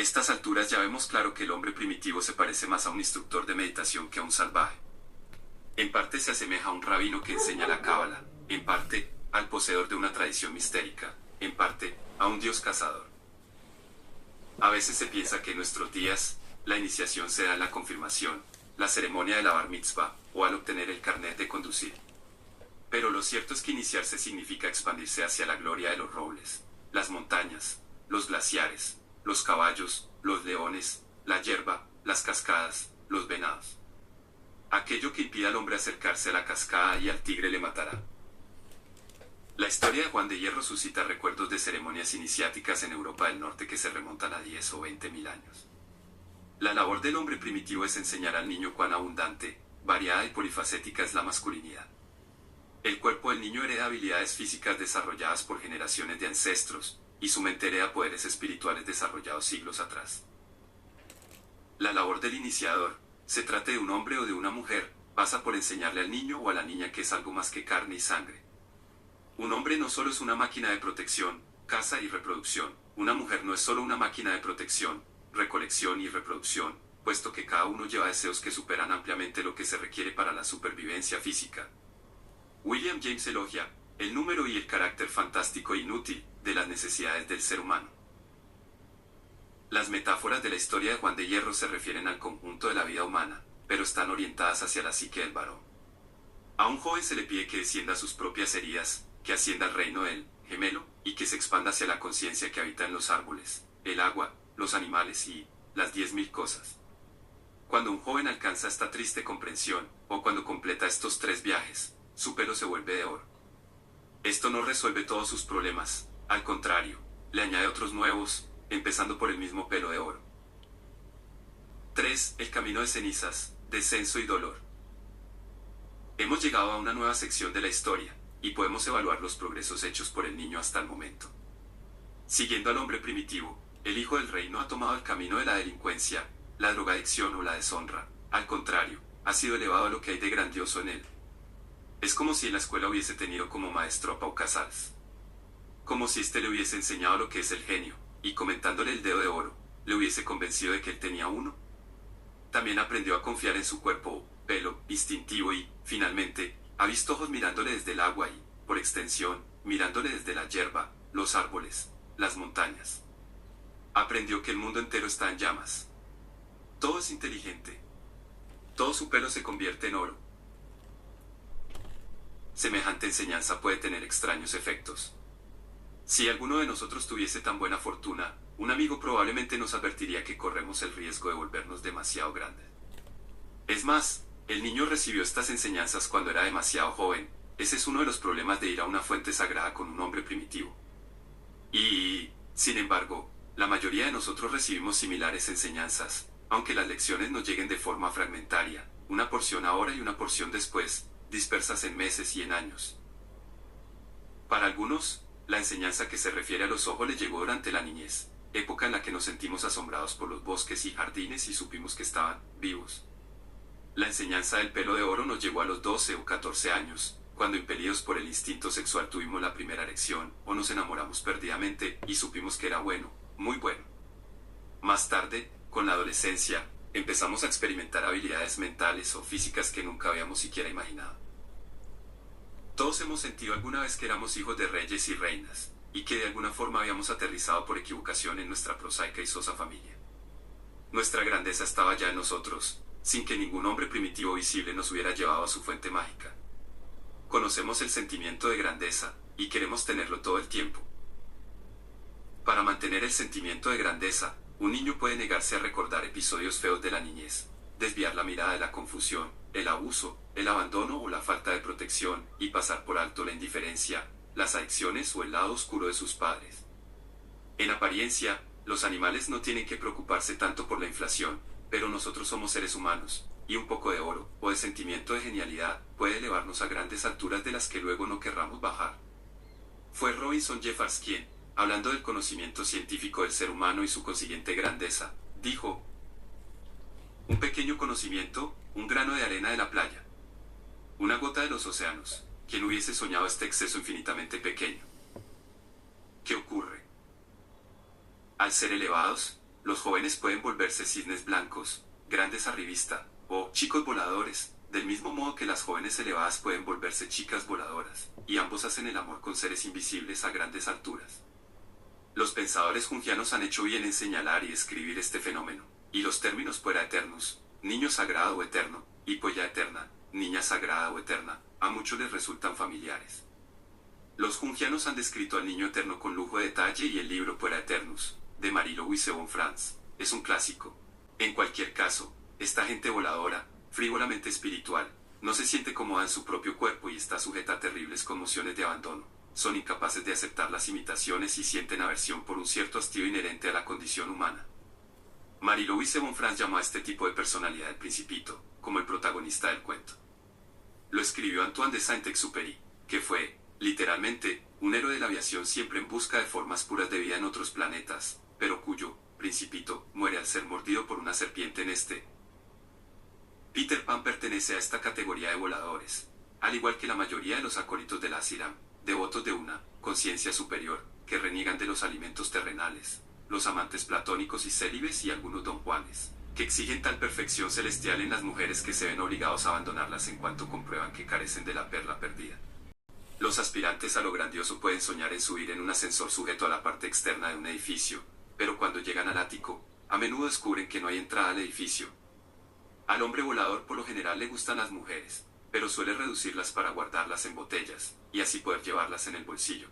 estas alturas ya vemos claro que el hombre primitivo se parece más a un instructor de meditación que a un salvaje. En parte se asemeja a un rabino que enseña la cábala, en parte, al poseedor de una tradición mistérica, en parte, a un dios cazador. A veces se piensa que en nuestros días, la iniciación se da en la confirmación, la ceremonia de la bar mitzvah, o al obtener el carnet de conducir. Pero lo cierto es que iniciarse significa expandirse hacia la gloria de los robles, las montañas, los glaciares, los caballos, los leones, la hierba, las cascadas, los venados. Aquello que impida al hombre acercarse a la cascada y al tigre le matará. La historia de Juan de Hierro suscita recuerdos de ceremonias iniciáticas en Europa del Norte que se remontan a 10 o 20 mil años. La labor del hombre primitivo es enseñar al niño cuán abundante, variada y polifacética es la masculinidad. El cuerpo del niño hereda habilidades físicas desarrolladas por generaciones de ancestros, y su mente hereda poderes espirituales desarrollados siglos atrás. La labor del iniciador, se trate de un hombre o de una mujer, pasa por enseñarle al niño o a la niña que es algo más que carne y sangre. Un hombre no solo es una máquina de protección, caza y reproducción, una mujer no es solo una máquina de protección, recolección y reproducción, puesto que cada uno lleva deseos que superan ampliamente lo que se requiere para la supervivencia física. William James elogia el número y el carácter fantástico e inútil de las necesidades del ser humano. Las metáforas de la historia de Juan de Hierro se refieren al conjunto de la vida humana, pero están orientadas hacia la psique del varón. A un joven se le pide que descienda a sus propias heridas, que ascienda al reino del gemelo, y que se expanda hacia la conciencia que habita en los árboles, el agua, los animales y las 10.000 cosas. Cuando un joven alcanza esta triste comprensión, o cuando completa estos 3 viajes, su pelo se vuelve de oro. Esto no resuelve todos sus problemas, al contrario, le añade otros nuevos, empezando por el mismo pelo de oro. 3. El camino de cenizas, descenso y dolor. Hemos llegado a una nueva sección de la historia, y podemos evaluar los progresos hechos por el niño hasta el momento. Siguiendo al hombre primitivo, el hijo del rey no ha tomado el camino de la delincuencia, la drogadicción o la deshonra, al contrario, ha sido elevado a lo que hay de grandioso en él. Es como si en la escuela hubiese tenido como maestro a Pau Casals. Como si éste le hubiese enseñado lo que es el genio, y comentándole el dedo de oro, le hubiese convencido de que él tenía uno. También aprendió a confiar en su cuerpo, pelo, instintivo y, finalmente, ha visto ojos mirándole desde el agua y, por extensión, mirándole desde la hierba, los árboles, las montañas. Aprendió que el mundo entero está en llamas. Todo es inteligente. Todo su pelo se convierte en oro. Semejante enseñanza puede tener extraños efectos. Si alguno de nosotros tuviese tan buena fortuna, un amigo probablemente nos advertiría que corremos el riesgo de volvernos demasiado grandes. Es más, el niño recibió estas enseñanzas cuando era demasiado joven. Ese es uno de los problemas de ir a una fuente sagrada con un hombre primitivo. Y, sin embargo, la mayoría de nosotros recibimos similares enseñanzas, aunque las lecciones nos lleguen de forma fragmentaria, una porción ahora y una porción después, dispersas en meses y en años. Para algunos, la enseñanza que se refiere a los ojos le llegó durante la niñez, época en la que nos sentimos asombrados por los bosques y jardines y supimos que estaban vivos. La enseñanza del pelo de oro nos llegó a los 12 o 14 años, cuando impelidos por el instinto sexual tuvimos la primera erección, o nos enamoramos perdidamente, y supimos que era bueno, muy bueno. Más tarde, con la adolescencia, empezamos a experimentar habilidades mentales o físicas que nunca habíamos siquiera imaginado. Todos hemos sentido alguna vez que éramos hijos de reyes y reinas, y que de alguna forma habíamos aterrizado por equivocación en nuestra prosaica y sosa familia. Nuestra grandeza estaba ya en nosotros, sin que ningún hombre primitivo visible nos hubiera llevado a su fuente mágica. Conocemos el sentimiento de grandeza, y queremos tenerlo todo el tiempo. Para mantener el sentimiento de grandeza, un niño puede negarse a recordar episodios feos de la niñez, desviar la mirada de la confusión, el abuso, el abandono o la falta de protección, y pasar por alto la indiferencia, las adicciones o el lado oscuro de sus padres. En apariencia, los animales no tienen que preocuparse tanto por la inflación, pero nosotros somos seres humanos, y un poco de oro, o de sentimiento de genialidad, puede elevarnos a grandes alturas de las que luego no querramos bajar. Fue Robinson Jeffers quien, hablando del conocimiento científico del ser humano y su consiguiente grandeza, dijo: un pequeño conocimiento, un grano de arena de la playa, una gota de los océanos. ¿Quién hubiese soñado este exceso infinitamente pequeño? ¿Qué ocurre? Al ser elevados, Los jóvenes pueden volverse cisnes blancos, grandes arribista, o chicos voladores, del mismo modo que las jóvenes elevadas pueden volverse chicas voladoras, y ambos hacen el amor con seres invisibles a grandes alturas. Los pensadores jungianos han hecho bien en señalar y describir este fenómeno, y los términos puera eternus, niño sagrado o eterno, y polla eterna, niña sagrada o eterna, a muchos les resultan familiares. Los jungianos han descrito al niño eterno con lujo de detalle y el libro Puera Eternus, de Marie-Louise von Franz, es un clásico. En cualquier caso, esta gente voladora, frívolamente espiritual, no se siente cómoda en su propio cuerpo y está sujeta a terribles conmociones de abandono. Son incapaces de aceptar las imitaciones y sienten aversión por un cierto hastío inherente a la condición humana. Marie-Louise von Franz llamó a este tipo de personalidad el Principito, como el protagonista del cuento. Lo escribió Antoine de Saint-Exupéry, que fue, literalmente, un héroe de la aviación siempre en busca de formas puras de vida en otros planetas, pero cuyo Principito muere al ser mordido por una serpiente en este. Peter Pan pertenece a esta categoría de voladores, al igual que la mayoría de los acólitos de la Asiram, devotos de una conciencia superior, que reniegan de los alimentos terrenales, los amantes platónicos y célibes y algunos don Juanes, que exigen tal perfección celestial en las mujeres que se ven obligados a abandonarlas en cuanto comprueban que carecen de la perla perdida. Los aspirantes a lo grandioso pueden soñar en subir en un ascensor sujeto a la parte externa de un edificio, pero cuando llegan al ático, a menudo descubren que no hay entrada al edificio. Al hombre volador por lo general le gustan las mujeres, pero suele reducirlas para guardarlas en botellas, y así poder llevarlas en el bolsillo.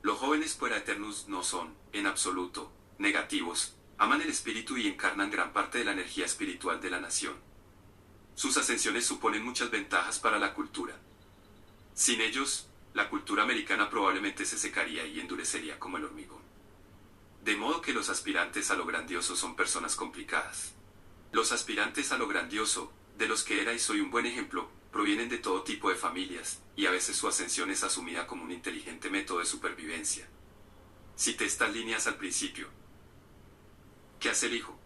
Los jóvenes puera eternus no son, en absoluto, negativos, aman el espíritu y encarnan gran parte de la energía espiritual de la nación. Sus ascensiones suponen muchas ventajas para la cultura. Sin ellos, la cultura americana probablemente se secaría y endurecería como el hormigón. De modo que los aspirantes a lo grandioso son personas complicadas. Los aspirantes a lo grandioso, de los que era y soy un buen ejemplo, provienen de todo tipo de familias, y a veces su ascensión es asumida como un inteligente método de supervivencia. Cité estas líneas al principio. ¿Qué hace el hijo?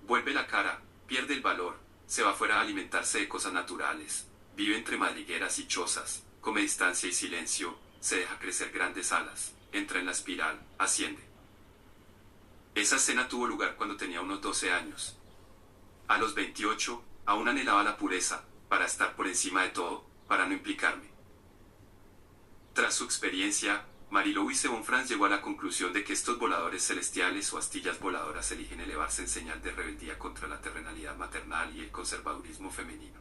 Vuelve la cara, pierde el valor, se va fuera a alimentarse de cosas naturales, vive entre madrigueras y chozas, come distancia y silencio, se deja crecer grandes alas, entra en la espiral, asciende. Esa escena tuvo lugar cuando tenía unos 12 años. A los 28, aún anhelaba la pureza, para estar por encima de todo, para no implicarme. Tras su experiencia, Marie-Louise von Franz llegó a la conclusión de que estos voladores celestiales o astillas voladoras eligen elevarse en señal de rebeldía contra la terrenalidad maternal y el conservadurismo femenino.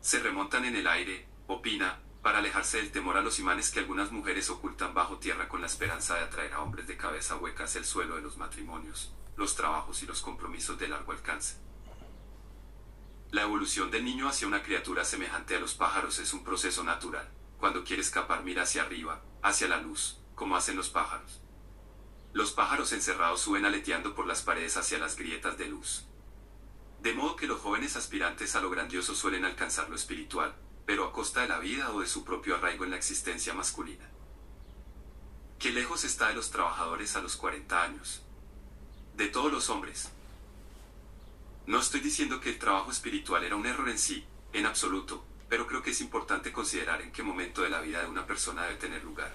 Se remontan en el aire, opina, para alejarse del temor a los imanes que algunas mujeres ocultan bajo tierra con la esperanza de atraer a hombres de cabeza hueca hacia el suelo de los matrimonios, los trabajos y los compromisos de largo alcance. La evolución del niño hacia una criatura semejante a los pájaros es un proceso natural. Cuando quiere escapar mira hacia arriba, hacia la luz, como hacen los pájaros. Los pájaros encerrados suben aleteando por las paredes hacia las grietas de luz. De modo que los jóvenes aspirantes a lo grandioso suelen alcanzar lo espiritual, pero a costa de la vida o de su propio arraigo en la existencia masculina. Qué lejos está de los trabajadores a los 40 años. De todos los hombres. No estoy diciendo que el trabajo espiritual era un error en sí, en absoluto, pero creo que es importante considerar en qué momento de la vida de una persona debe tener lugar.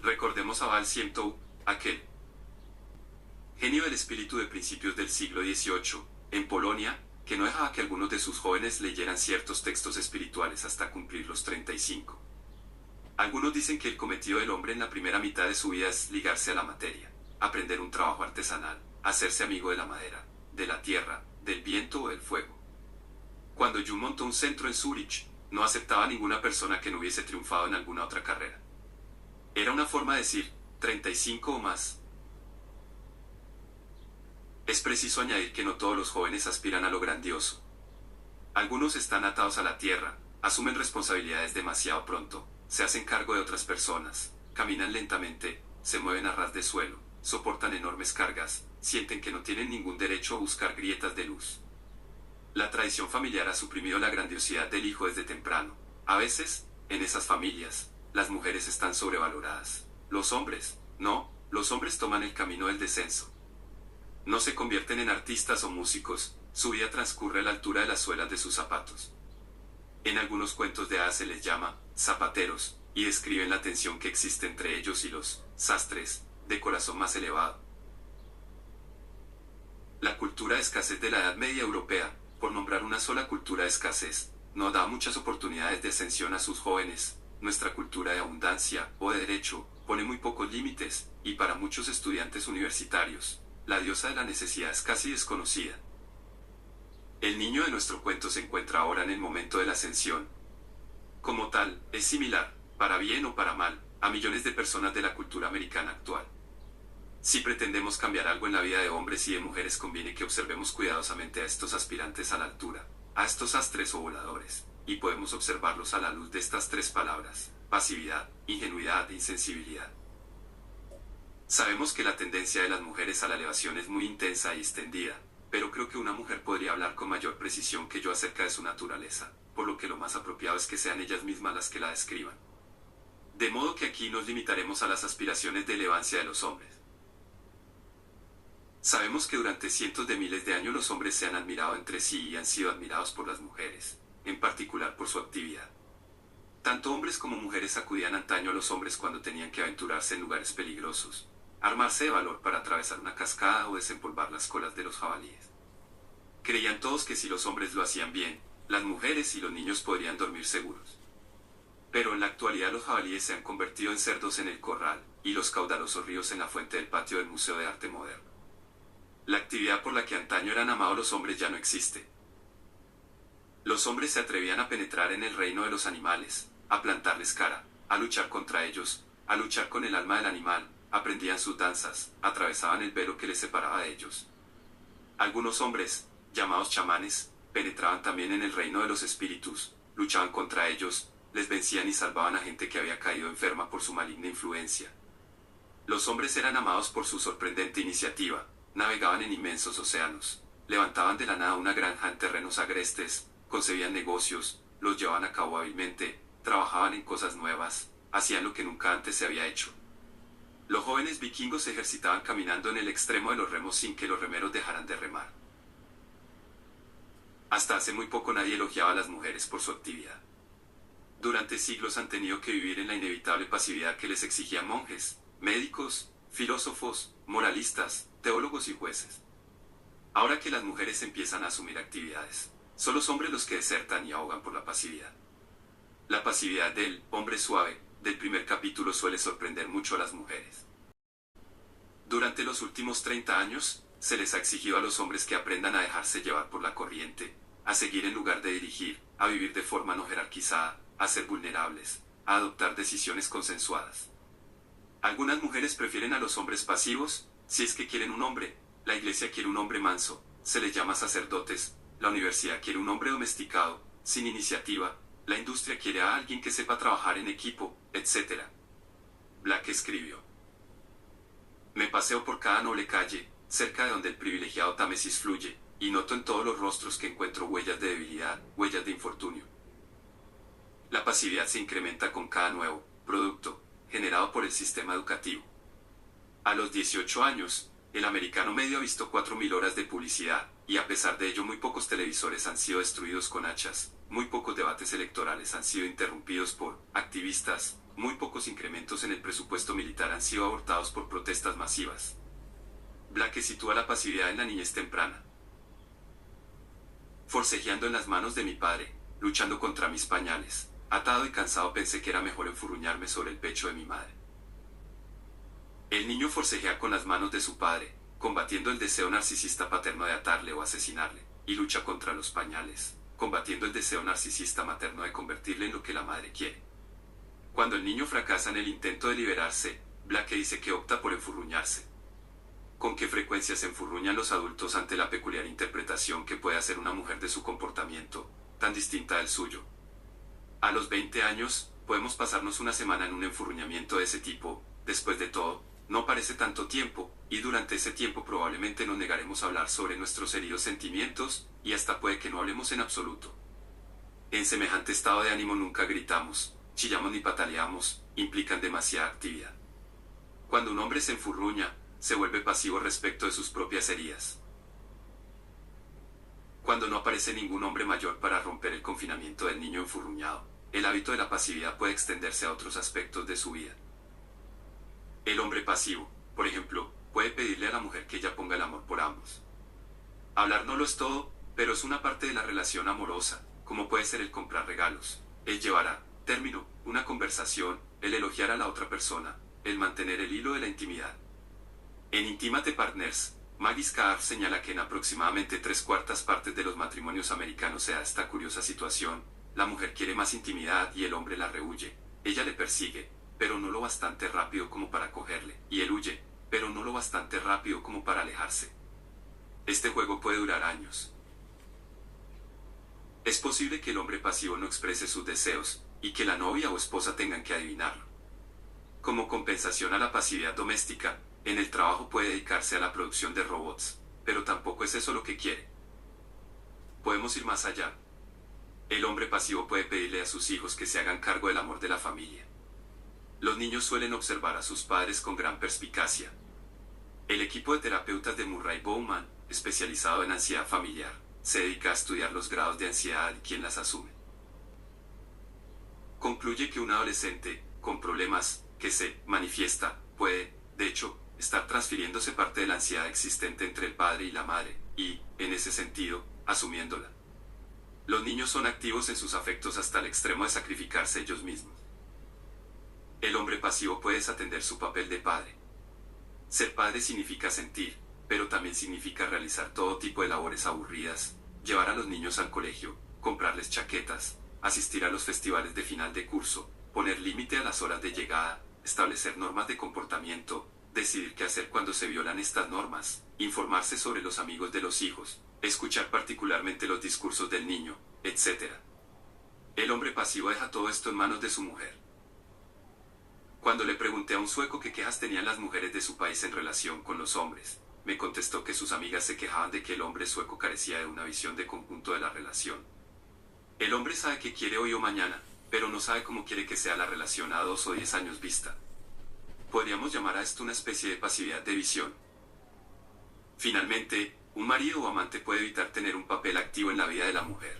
Recordemos a Baal Shem Tov, aquel genio del espíritu de principios del siglo XVIII, en Polonia, que no dejaba que algunos de sus jóvenes leyeran ciertos textos espirituales hasta cumplir los 35. Algunos dicen que el cometido del hombre en la primera mitad de su vida es ligarse a la materia, aprender un trabajo artesanal, hacerse amigo de la madera, de la tierra, del viento o del fuego. Cuando Jung montó un centro en Zúrich, no aceptaba a ninguna persona que no hubiese triunfado en alguna otra carrera. Era una forma de decir, 35 o más. Es preciso añadir que no todos los jóvenes aspiran a lo grandioso. Algunos están atados a la tierra, asumen responsabilidades demasiado pronto, se hacen cargo de otras personas, caminan lentamente, se mueven a ras de suelo, soportan enormes cargas, sienten que no tienen ningún derecho a buscar grietas de luz. La tradición familiar ha suprimido la grandiosidad del hijo desde temprano. A veces, en esas familias, las mujeres están sobrevaloradas. Los hombres, no, los hombres toman el camino del descenso. No se convierten en artistas o músicos, su vida transcurre a la altura de las suelas de sus zapatos. En algunos cuentos de hadas se les llama zapateros, y describen la tensión que existe entre ellos y los sastres, de corazón más elevado. La cultura de escasez de la Edad Media europea, por nombrar una sola cultura de escasez, no da muchas oportunidades de ascensión a sus jóvenes. Nuestra cultura de abundancia, o de derecho, pone muy pocos límites, y para muchos estudiantes universitarios, la diosa de la necesidad es casi desconocida. El niño de nuestro cuento se encuentra ahora en el momento de la ascensión. Como tal, es similar, para bien o para mal, a millones de personas de la cultura americana actual. Si pretendemos cambiar algo en la vida de hombres y de mujeres, conviene que observemos cuidadosamente a estos aspirantes a la altura, a estos astres o voladores, y podemos observarlos a la luz de estas tres palabras: pasividad, ingenuidad e insensibilidad. Sabemos que la tendencia de las mujeres a la elevación es muy intensa y extendida, pero creo que una mujer podría hablar con mayor precisión que yo acerca de su naturaleza, por lo que lo más apropiado es que sean ellas mismas las que la describan. De modo que aquí nos limitaremos a las aspiraciones de elevancia de los hombres. Sabemos que durante cientos de miles de años los hombres se han admirado entre sí y han sido admirados por las mujeres, en particular por su actividad. Tanto hombres como mujeres acudían antaño a los hombres cuando tenían que aventurarse en lugares peligrosos, armarse de valor para atravesar una cascada o desempolvar las colas de los jabalíes. Creían todos que si los hombres lo hacían bien, las mujeres y los niños podrían dormir seguros. Pero en la actualidad los jabalíes se han convertido en cerdos en el corral, y los caudalosos ríos en la fuente del patio del Museo de Arte Moderno. La actividad por la que antaño eran amados los hombres ya no existe. Los hombres se atrevían a penetrar en el reino de los animales, a plantarles cara, a luchar contra ellos, a luchar con el alma del animal, aprendían sus danzas, atravesaban el velo que les separaba de ellos. Algunos hombres, llamados chamanes, penetraban también en el reino de los espíritus, luchaban contra ellos, les vencían y salvaban a gente que había caído enferma por su maligna influencia. Los hombres eran amados por su sorprendente iniciativa, navegaban en inmensos océanos, levantaban de la nada una granja en terrenos agrestes, concebían negocios, los llevaban a cabo hábilmente, trabajaban en cosas nuevas, hacían lo que nunca antes se había hecho. Los jóvenes vikingos se ejercitaban caminando en el extremo de los remos sin que los remeros dejaran de remar. Hasta hace muy poco nadie elogiaba a las mujeres por su actividad. Durante siglos han tenido que vivir en la inevitable pasividad que les exigían monjes, médicos, filósofos, moralistas, teólogos y jueces. Ahora que las mujeres empiezan a asumir actividades, son los hombres los que desertan y ahogan por la pasividad. La pasividad del hombre suave del primer capítulo suele sorprender mucho a las mujeres. Durante los últimos 30 años, se les ha exigido a los hombres que aprendan a dejarse llevar por la corriente, a seguir en lugar de dirigir, a vivir de forma no jerarquizada, a ser vulnerables, a adoptar decisiones consensuadas. Algunas mujeres prefieren a los hombres pasivos, si es que quieren un hombre. La iglesia quiere un hombre manso, se les llama sacerdotes. La universidad quiere un hombre domesticado, sin iniciativa. La industria quiere a alguien que sepa trabajar en equipo, etc. Black escribió: me paseo por cada noble calle, cerca de donde el privilegiado Támesis fluye, y noto en todos los rostros que encuentro huellas de debilidad, huellas de infortunio. La pasividad se incrementa con cada nuevo producto generado por el sistema educativo. A los 18 años, el americano medio ha visto 4.000 horas de publicidad, y a pesar de ello muy pocos televisores han sido destruidos con hachas, muy pocos debates electorales han sido interrumpidos por activistas, muy pocos incrementos en el presupuesto militar han sido abortados por protestas masivas. Black sitúa la pasividad en la niñez temprana. Forcejeando en las manos de mi padre, luchando contra mis pañales, atado y cansado, pensé que era mejor enfurruñarme sobre el pecho de mi madre. El niño forcejea con las manos de su padre, combatiendo el deseo narcisista paterno de atarle o asesinarle, y lucha contra los pañales, combatiendo el deseo narcisista materno de convertirle en lo que la madre quiere. Cuando el niño fracasa en el intento de liberarse, Black dice que opta por enfurruñarse. ¿Con qué frecuencia se enfurruñan los adultos ante la peculiar interpretación que puede hacer una mujer de su comportamiento, tan distinta del suyo? A los 20 años, podemos pasarnos una semana en un enfurruñamiento de ese tipo. Después de todo, no parece tanto tiempo, y durante ese tiempo probablemente nos negaremos a hablar sobre nuestros heridos sentimientos, y hasta puede que no hablemos en absoluto. En semejante estado de ánimo nunca gritamos, chillamos ni pataleamos, implican demasiada actividad. Cuando un hombre se enfurruña, se vuelve pasivo respecto de sus propias heridas. Cuando no aparece ningún hombre mayor para romper el confinamiento del niño enfurruñado, el hábito de la pasividad puede extenderse a otros aspectos de su vida. El hombre pasivo, por ejemplo, puede pedirle a la mujer que ella ponga el amor por ambos. Hablar no lo es todo, pero es una parte de la relación amorosa, como puede ser el comprar regalos, el llevar a término una conversación, el elogiar a la otra persona, el mantener el hilo de la intimidad. En Intimate Partners, Maggie Scarf señala que en aproximadamente 3/4 de los matrimonios americanos se da esta curiosa situación: la mujer quiere más intimidad y el hombre la rehúye. Ella le persigue, pero no lo bastante rápido como para cogerle, y él huye, pero no lo bastante rápido como para alejarse. Este juego puede durar años. Es posible que el hombre pasivo no exprese sus deseos, y que la novia o esposa tengan que adivinarlo. Como compensación a la pasividad doméstica, en el trabajo puede dedicarse a la producción de robots, pero tampoco es eso lo que quiere. Podemos ir más allá. El hombre pasivo puede pedirle a sus hijos que se hagan cargo del amor de la familia. Los niños suelen observar a sus padres con gran perspicacia. El equipo de terapeutas de Murray Bowman, especializado en ansiedad familiar, se dedica a estudiar los grados de ansiedad y quién las asume. Concluye que un adolescente, con problemas, que se manifiesta, puede, de hecho, estar transfiriéndose parte de la ansiedad existente entre el padre y la madre, y, en ese sentido, asumiéndola. Los niños son activos en sus afectos hasta el extremo de sacrificarse ellos mismos. El hombre pasivo puede desatender su papel de padre. Ser padre significa sentir, pero también significa realizar todo tipo de labores aburridas: llevar a los niños al colegio, comprarles chaquetas, asistir a los festivales de final de curso, poner límite a las horas de llegada, establecer normas de comportamiento, decidir qué hacer cuando se violan estas normas, informarse sobre los amigos de los hijos, escuchar particularmente los discursos del niño, etc. El hombre pasivo deja todo esto en manos de su mujer. Cuando le pregunté a un sueco qué quejas tenían las mujeres de su país en relación con los hombres, me contestó que sus amigas se quejaban de que el hombre sueco carecía de una visión de conjunto de la relación. El hombre sabe qué quiere hoy o mañana, pero no sabe cómo quiere que sea la relación a 2 o 10 años vista. Podríamos llamar a esto una especie de pasividad de visión. Finalmente, un marido o amante puede evitar tener un papel activo en la vida de la mujer.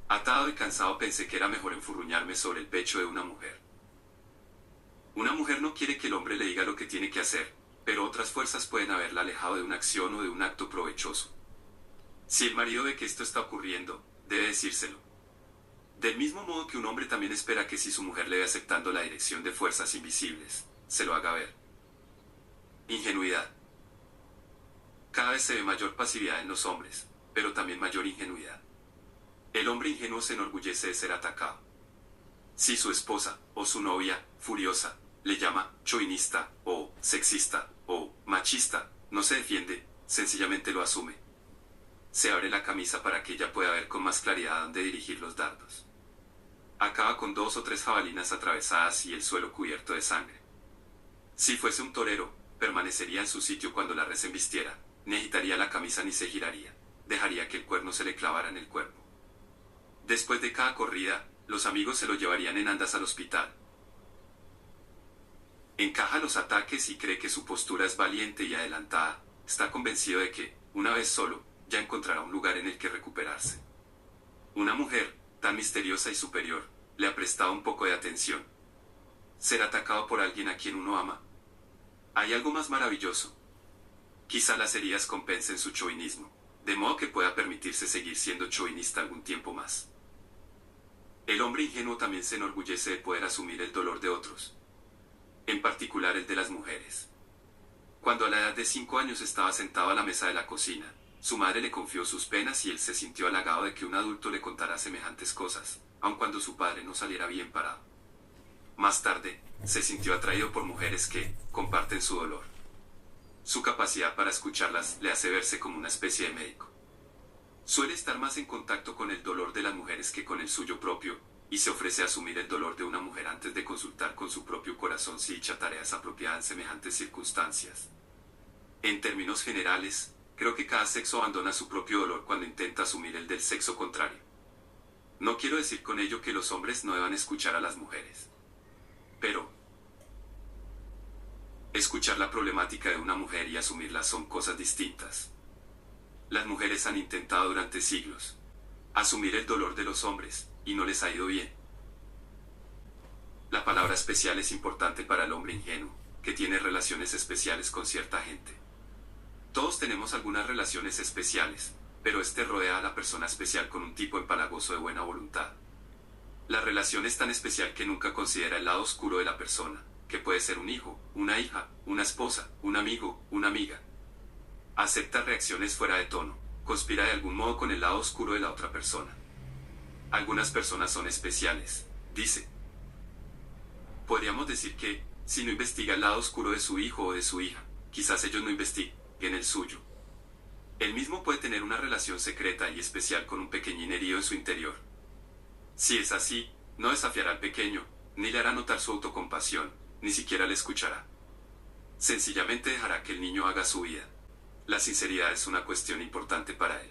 Atado y cansado pensé que era mejor enfurruñarme sobre el pecho de una mujer. Una mujer no quiere que el hombre le diga lo que tiene que hacer, pero otras fuerzas pueden haberla alejado de una acción o de un acto provechoso. Si el marido ve que esto está ocurriendo, debe decírselo. Del mismo modo que un hombre también espera que si su mujer le ve aceptando la dirección de fuerzas invisibles, se lo haga ver. Ingenuidad. Cada vez se ve mayor pasividad en los hombres, pero también mayor ingenuidad. El hombre ingenuo se enorgullece de ser atacado. Si su esposa, o su novia, furiosa, le llama chauvinista, o sexista, o machista, no se defiende, sencillamente lo asume. Se abre la camisa para que ella pueda ver con más claridad a dónde dirigir los dardos. Acaba con 2 o 3 jabalinas atravesadas y el suelo cubierto de sangre. Si fuese un torero, permanecería en su sitio cuando la res embistiera, ni agitaría la camisa ni se giraría, dejaría que el cuerno se le clavara en el cuerpo. Después de cada corrida, los amigos se lo llevarían en andas al hospital. Encaja los ataques y cree que su postura es valiente y adelantada. Está convencido de que, una vez solo, ya encontrará un lugar en el que recuperarse. Una mujer, tan misteriosa y superior, le ha prestado un poco de atención. Ser atacado por alguien a quien uno ama. Hay algo más maravilloso. Quizá las heridas compensen su chauvinismo, de modo que pueda permitirse seguir siendo chauvinista algún tiempo más. El hombre ingenuo también se enorgullece de poder asumir el dolor de otros, en particular el de las mujeres. Cuando a la edad de 5 años estaba sentado a la mesa de la cocina, su madre le confió sus penas y él se sintió halagado de que un adulto le contara semejantes cosas, aun cuando su padre no saliera bien parado. Más tarde, se sintió atraído por mujeres que comparten su dolor. Su capacidad para escucharlas le hace verse como una especie de médico. Suele estar más en contacto con el dolor de las mujeres que con el suyo propio, y se ofrece a asumir el dolor de una mujer antes de consultar con su propio corazón si dicha tarea es apropiada en semejantes circunstancias. En términos generales, creo que cada sexo abandona su propio dolor cuando intenta asumir el del sexo contrario. No quiero decir con ello que los hombres no deban escuchar a las mujeres. Pero escuchar la problemática de una mujer y asumirla son cosas distintas. Las mujeres han intentado durante siglos asumir el dolor de los hombres, y no les ha ido bien. La palabra especial es importante para el hombre ingenuo, que tiene relaciones especiales con cierta gente. Todos tenemos algunas relaciones especiales, pero este rodea a la persona especial con un tipo empalagoso de buena voluntad. La relación es tan especial que nunca considera el lado oscuro de la persona, que puede ser un hijo, una hija, una esposa, un amigo, una amiga. Acepta reacciones fuera de tono, conspira de algún modo con el lado oscuro de la otra persona. Algunas personas son especiales, dice. Podríamos decir que, si no investiga el lado oscuro de su hijo o de su hija, quizás ellos no investiguen el suyo. Él mismo puede tener una relación secreta y especial con un pequeñín herido en su interior. Si es así, no desafiará al pequeño, ni le hará notar su autocompasión, ni siquiera le escuchará. Sencillamente dejará que el niño haga su vida. La sinceridad es una cuestión importante para él.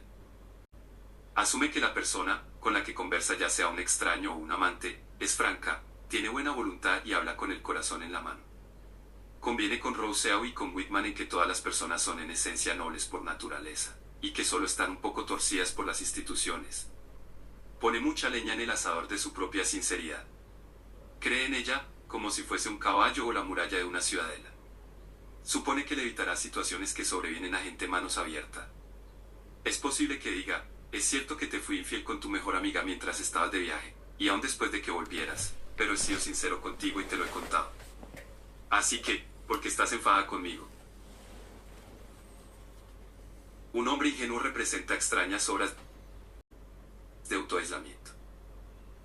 Asume que la persona, con la que conversa, ya sea un extraño o un amante, es franca, tiene buena voluntad y habla con el corazón en la mano. Conviene con Rousseau y con Whitman en que todas las personas son en esencia nobles por naturaleza, y que solo están un poco torcidas por las instituciones. Pone mucha leña en el asador de su propia sinceridad. Cree en ella, como si fuese un caballo o la muralla de una ciudadela. Supone que le evitará situaciones que sobrevienen a gente manos abiertas. Es posible que diga, es cierto que te fui infiel con tu mejor amiga mientras estabas de viaje, y aún después de que volvieras, pero he sido sincero contigo y te lo he contado. Así que, ¿por qué estás enfadada conmigo? Un hombre ingenuo representa extrañas obras de autoaislamiento.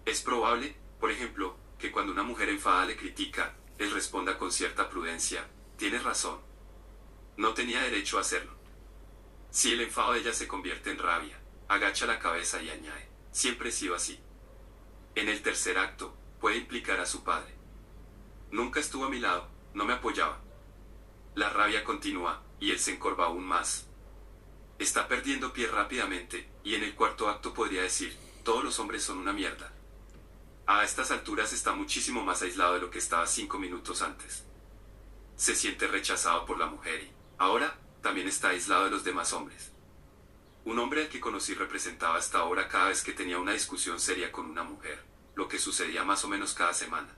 Es probable, por ejemplo, que cuando una mujer enfadada le critica, él responda con cierta prudencia, tienes razón. No tenía derecho a hacerlo. Si el enfado de ella se convierte en rabia, agacha la cabeza y añade, siempre he sido así. En el tercer acto, puede implicar a su padre. Nunca estuvo a mi lado, no me apoyaba. La rabia continúa, y él se encorva aún más. Está perdiendo pie rápidamente, y en el cuarto acto podría decir, todos los hombres son una mierda. A estas alturas está muchísimo más aislado de lo que estaba 5 minutos antes. Se siente rechazado por la mujer y, ahora, también está aislado de los demás hombres. Un hombre al que conocí representaba hasta ahora cada vez que tenía una discusión seria con una mujer, lo que sucedía más o menos cada semana.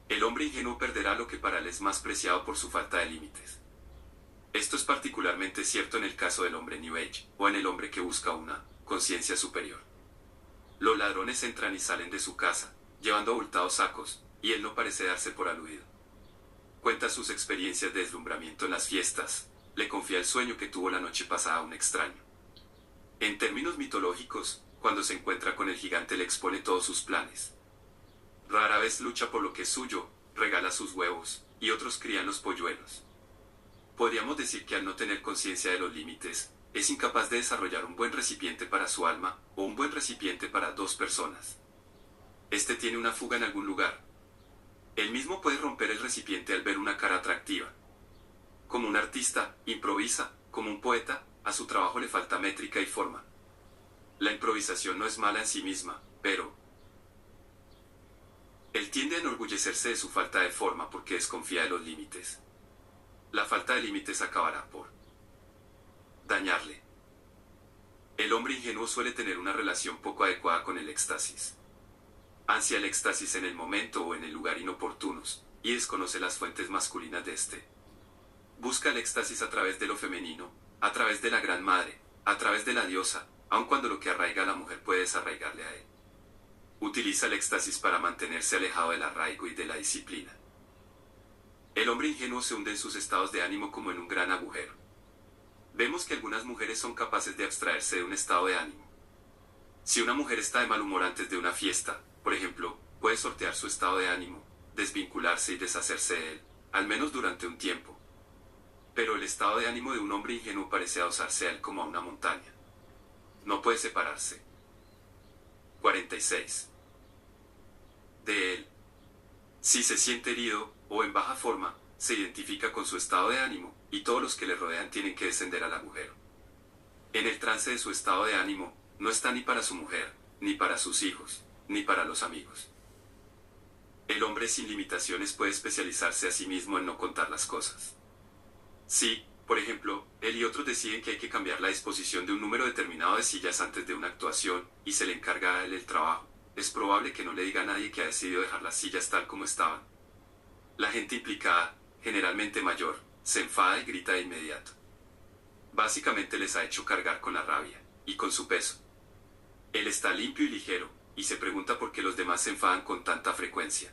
El hombre ingenuo perderá lo que para él es más preciado por su falta de límites. Esto es particularmente cierto en el caso del hombre New Age, o en el hombre que busca una conciencia superior. Los ladrones entran y salen de su casa, llevando abultados sacos, y él no parece darse por aludido. Cuenta sus experiencias de deslumbramiento en las fiestas, le confía el sueño que tuvo la noche pasada a un extraño. En términos mitológicos, cuando se encuentra con el gigante le expone todos sus planes. Rara vez lucha por lo que es suyo, regala sus huevos, y otros crían los polluelos. Podríamos decir que al no tener conciencia de los límites, es incapaz de desarrollar un buen recipiente para su alma, o un buen recipiente para dos personas. Este tiene una fuga en algún lugar. Él mismo puede romper el recipiente al ver una cara atractiva. Como un artista, improvisa, como un poeta, a su trabajo le falta métrica y forma. La improvisación no es mala en sí misma, pero él tiende a enorgullecerse de su falta de forma porque desconfía de los límites. La falta de límites acabará por dañarle. El hombre ingenuo suele tener una relación poco adecuada con el éxtasis. Ansia el éxtasis en el momento o en el lugar inoportunos, y desconoce las fuentes masculinas de este. Busca el éxtasis a través de lo femenino, a través de la gran madre, a través de la diosa, aun cuando lo que arraiga a la mujer puede desarraigarle a él. Utiliza el éxtasis para mantenerse alejado del arraigo y de la disciplina. El hombre ingenuo se hunde en sus estados de ánimo como en un gran agujero. Vemos que algunas mujeres son capaces de abstraerse de un estado de ánimo. Si una mujer está de mal humor antes de una fiesta, por ejemplo, puede sortear su estado de ánimo, desvincularse y deshacerse de él, al menos durante un tiempo. Pero el estado de ánimo de un hombre ingenuo parece adosarse a él como a una montaña. No puede separarse. 46. De él. Si se siente herido, o en baja forma, se identifica con su estado de ánimo, y todos los que le rodean tienen que descender al agujero. En el trance de su estado de ánimo, no está ni para su mujer, ni para sus hijos, ni para los amigos. El hombre sin limitaciones puede especializarse a sí mismo en no contar las cosas. Si, por ejemplo, él y otros deciden que hay que cambiar la disposición de un número determinado de sillas antes de una actuación, y se le encarga a él el trabajo, es probable que no le diga a nadie que ha decidido dejar las sillas tal como estaban. La gente implicada, generalmente mayor, se enfada y grita de inmediato. Básicamente les ha hecho cargar con la rabia, y con su peso. Él está limpio y ligero, y se pregunta por qué los demás se enfadan con tanta frecuencia.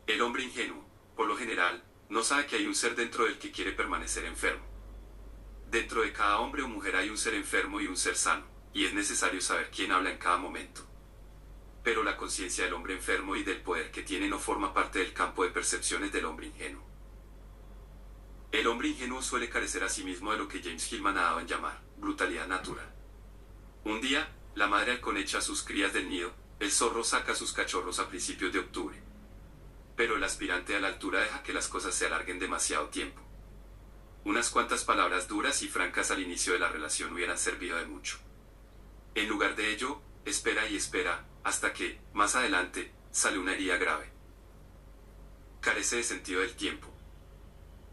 El hombre ingenuo, por lo general, no sabe que hay un ser dentro del que quiere permanecer enfermo. Dentro de cada hombre o mujer hay un ser enfermo y un ser sano, y es necesario saber quién habla en cada momento. Pero la conciencia del hombre enfermo y del poder que tiene no forma parte del campo de percepciones del hombre ingenuo. El hombre ingenuo suele carecer a sí mismo de lo que James Hillman ha dado en llamar brutalidad natural. Un día, la madre halcón echa a sus crías del nido, el zorro saca a sus cachorros a principios de octubre. Pero el aspirante a la altura deja que las cosas se alarguen demasiado tiempo. Unas cuantas palabras duras y francas al inicio de la relación hubieran servido de mucho. En lugar de ello, espera y espera, hasta que, más adelante, sale una herida grave. Carece de sentido del tiempo.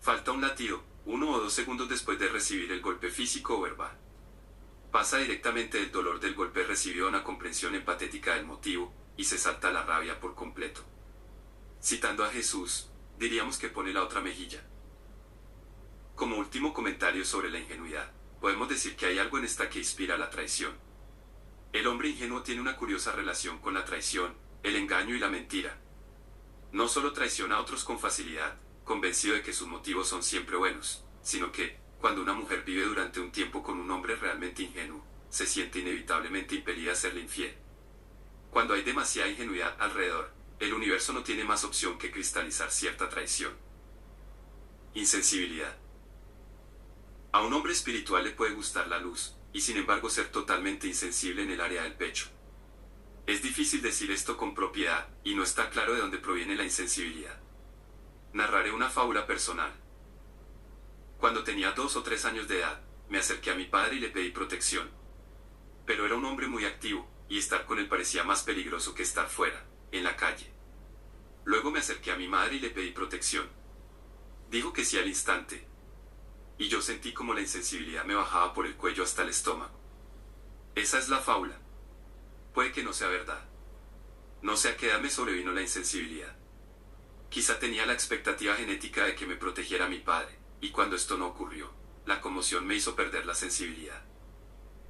Falta un latido, 1 o 2 segundos después de recibir el golpe físico o verbal. Pasa directamente del dolor del golpe recibido a una comprensión empatética del motivo, y se salta la rabia por completo. Citando a Jesús, diríamos que pone la otra mejilla. Como último comentario sobre la ingenuidad, podemos decir que hay algo en esta que inspira la traición. El hombre ingenuo tiene una curiosa relación con la traición, el engaño y la mentira. No solo traiciona a otros con facilidad, convencido de que sus motivos son siempre buenos, sino que, cuando una mujer vive durante un tiempo con un hombre realmente ingenuo, se siente inevitablemente impelida a serle infiel. Cuando hay demasiada ingenuidad alrededor, el universo no tiene más opción que cristalizar cierta traición. Insensibilidad. A un hombre espiritual le puede gustar la luz, y sin embargo ser totalmente insensible en el área del pecho. Es difícil decir esto con propiedad, y no está claro de dónde proviene la insensibilidad. Narraré una fábula personal. Cuando tenía 2 o 3 años de edad, me acerqué a mi padre y le pedí protección. Pero era un hombre muy activo, y estar con él parecía más peligroso que estar fuera, en la calle. Luego me acerqué a mi madre y le pedí protección. Dijo que sí al instante. Y yo sentí como la insensibilidad me bajaba por el cuello hasta el estómago. Esa es la fábula. Puede que no sea verdad. No sé a qué edad me sobrevino la insensibilidad. Quizá tenía la expectativa genética de que me protegiera mi padre, y cuando esto no ocurrió, la conmoción me hizo perder la sensibilidad.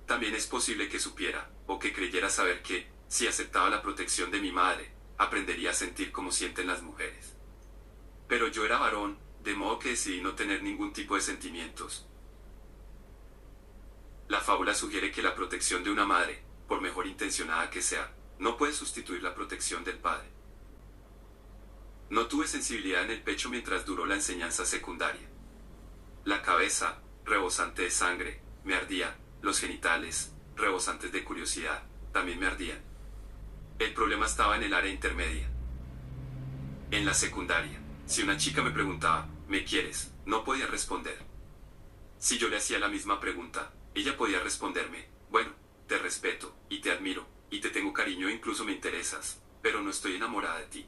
También es posible que supiera, o que creyera saber que, si aceptaba la protección de mi madre, aprendería a sentir como sienten las mujeres. Pero yo era varón, de modo que decidí no tener ningún tipo de sentimientos. La fábula sugiere que la protección de una madre, por mejor intencionada que sea, no puede sustituir la protección del padre. No tuve sensibilidad en el pecho mientras duró la enseñanza secundaria. La cabeza, rebosante de sangre, me ardía, los genitales, rebosantes de curiosidad, también me ardían. El problema estaba en el área intermedia. En la secundaria, si una chica me preguntaba, ¿me quieres?, no podía responder. Si yo le hacía la misma pregunta, ella podía responderme, bueno, te respeto, y te admiro, y te tengo cariño e incluso me interesas, pero no estoy enamorada de ti.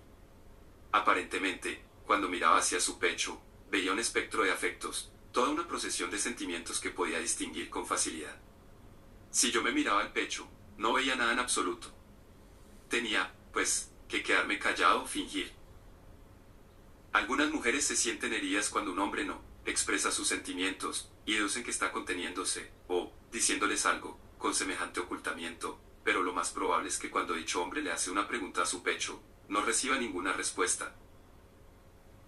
Aparentemente, cuando miraba hacia su pecho, veía un espectro de afectos, toda una procesión de sentimientos que podía distinguir con facilidad. Si yo me miraba al pecho, no veía nada en absoluto. Tenía, pues, que quedarme callado o fingir. Algunas mujeres se sienten heridas cuando un hombre no expresa sus sentimientos, y deducen que está conteniéndose, o diciéndoles algo, con semejante ocultamiento, pero lo más probable es que cuando dicho hombre le hace una pregunta a su pecho, no reciba ninguna respuesta.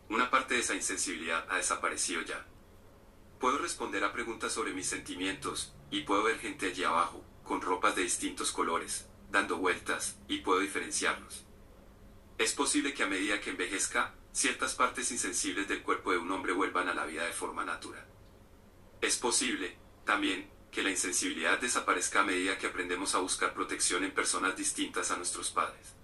Una parte de esa insensibilidad ha desaparecido ya. Puedo responder a preguntas sobre mis sentimientos, y puedo ver gente allí abajo, con ropas de distintos colores, dando vueltas, y puedo diferenciarlos. Es posible que a medida que envejezca, ciertas partes insensibles del cuerpo de un hombre vuelvan a la vida de forma natural. Es posible, también, que la insensibilidad desaparezca a medida que aprendemos a buscar protección en personas distintas a nuestros padres.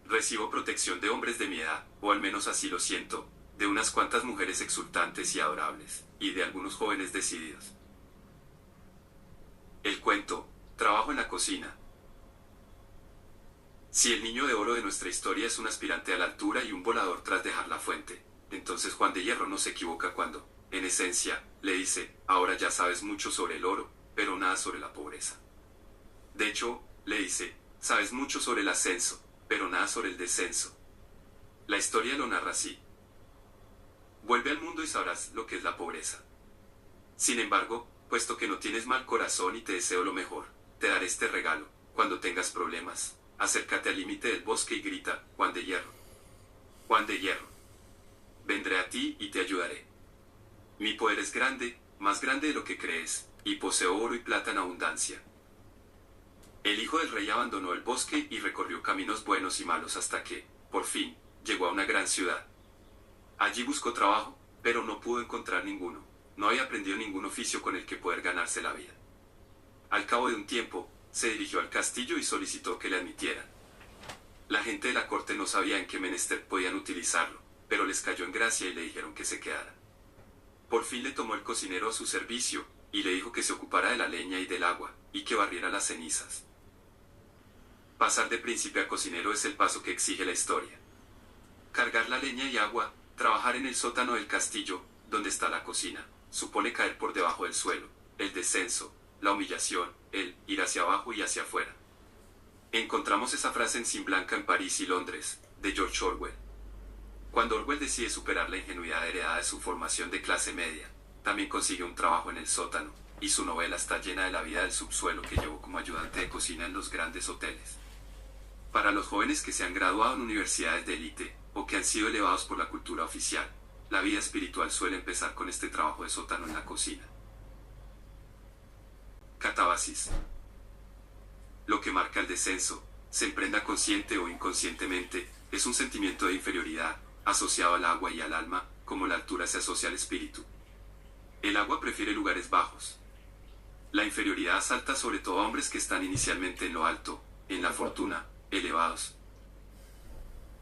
Recibo protección de hombres de mi edad, o al menos así lo siento, de unas cuantas mujeres exultantes y adorables, y de algunos jóvenes decididos. El cuento, trabajo en la cocina. Si el niño de oro de nuestra historia es un aspirante a la altura y un volador tras dejar la fuente, entonces Juan de Hierro no se equivoca cuando, en esencia, le dice, ahora ya sabes mucho sobre el oro, pero nada sobre la pobreza. De hecho, le dice, sabes mucho sobre el ascenso, pero nada sobre el descenso. La historia lo narra así. Vuelve al mundo y sabrás lo que es la pobreza. Sin embargo, puesto que no tienes mal corazón y te deseo lo mejor, te daré este regalo. Cuando tengas problemas, acércate al límite del bosque y grita, Juan de Hierro. Juan de Hierro. Vendré a ti y te ayudaré. Mi poder es grande, más grande de lo que crees, y poseo oro y plata en abundancia. El hijo del rey abandonó el bosque y recorrió caminos buenos y malos hasta que, por fin, llegó a una gran ciudad. Allí buscó trabajo, pero no pudo encontrar ninguno. No había aprendido ningún oficio con el que poder ganarse la vida. Al cabo de un tiempo, se dirigió al castillo y solicitó que le admitieran. La gente de la corte no sabía en qué menester podían utilizarlo, pero les cayó en gracia y le dijeron que se quedara. Por fin le tomó el cocinero a su servicio, y le dijo que se ocupara de la leña y del agua, y que barriera las cenizas. Pasar de príncipe a cocinero es el paso que exige la historia. Cargar la leña y agua, trabajar en el sótano del castillo, donde está la cocina, supone caer por debajo del suelo, el descenso, la humillación, el ir hacia abajo y hacia afuera. Encontramos esa frase en Sin Blanca en París y Londres, de George Orwell. Cuando Orwell decide superar la ingenuidad heredada de su formación de clase media, también consigue un trabajo en el sótano, y su novela está llena de la vida del subsuelo que llevó como ayudante de cocina en los grandes hoteles. Para los jóvenes que se han graduado en universidades de élite, o que han sido elevados por la cultura oficial, la vida espiritual suele empezar con este trabajo de sótano en la cocina. Catábasis. Lo que marca el descenso, se emprenda consciente o inconscientemente, es un sentimiento de inferioridad, asociado al agua y al alma, como la altura se asocia al espíritu. El agua prefiere lugares bajos. La inferioridad asalta sobre todo a hombres que están inicialmente en lo alto, en la fortuna, elevados.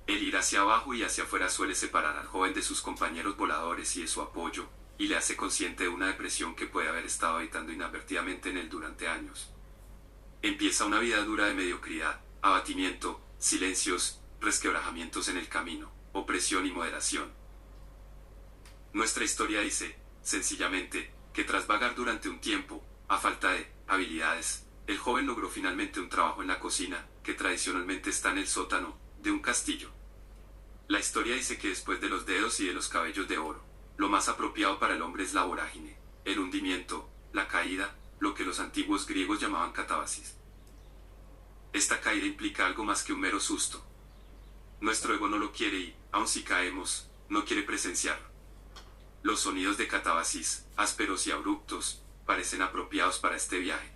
El ir hacia abajo y hacia afuera suele separar al joven de sus compañeros voladores y de su apoyo, y le hace consciente de una depresión que puede haber estado habitando inadvertidamente en él durante años. Empieza una vida dura de mediocridad, abatimiento, silencios, resquebrajamientos en el camino, opresión y moderación. Nuestra historia dice, sencillamente, que tras vagar durante un tiempo, a falta de habilidades, el joven logró finalmente un trabajo en la cocina, que tradicionalmente está en el sótano de un castillo. La historia dice que después de los dedos y de los cabellos de oro, lo más apropiado para el hombre es la vorágine, el hundimiento, la caída, lo que los antiguos griegos llamaban catábasis. Esta caída implica algo más que un mero susto. Nuestro ego no lo quiere y, aun si caemos, no quiere presenciarlo. Los sonidos de catábasis, ásperos y abruptos, parecen apropiados para este viaje.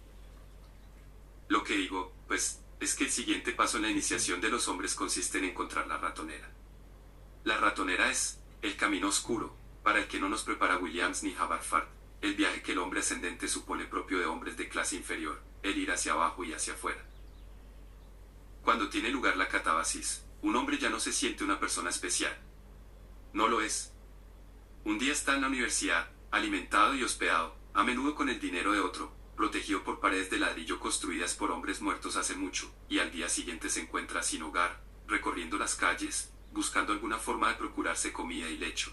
Lo que digo, pues, es que el siguiente paso en la iniciación de los hombres consiste en encontrar la ratonera. La ratonera es el camino oscuro, para el que no nos prepara Williams ni Haberford, el viaje que el hombre ascendente supone propio de hombres de clase inferior, el ir hacia abajo y hacia afuera. Cuando tiene lugar la catábasis, un hombre ya no se siente una persona especial. No lo es. Un día está en la universidad, alimentado y hospedado, a menudo con el dinero de otro, protegido por paredes de ladrillo construidas por hombres muertos hace mucho, y al día siguiente se encuentra sin hogar, recorriendo las calles, buscando alguna forma de procurarse comida y lecho.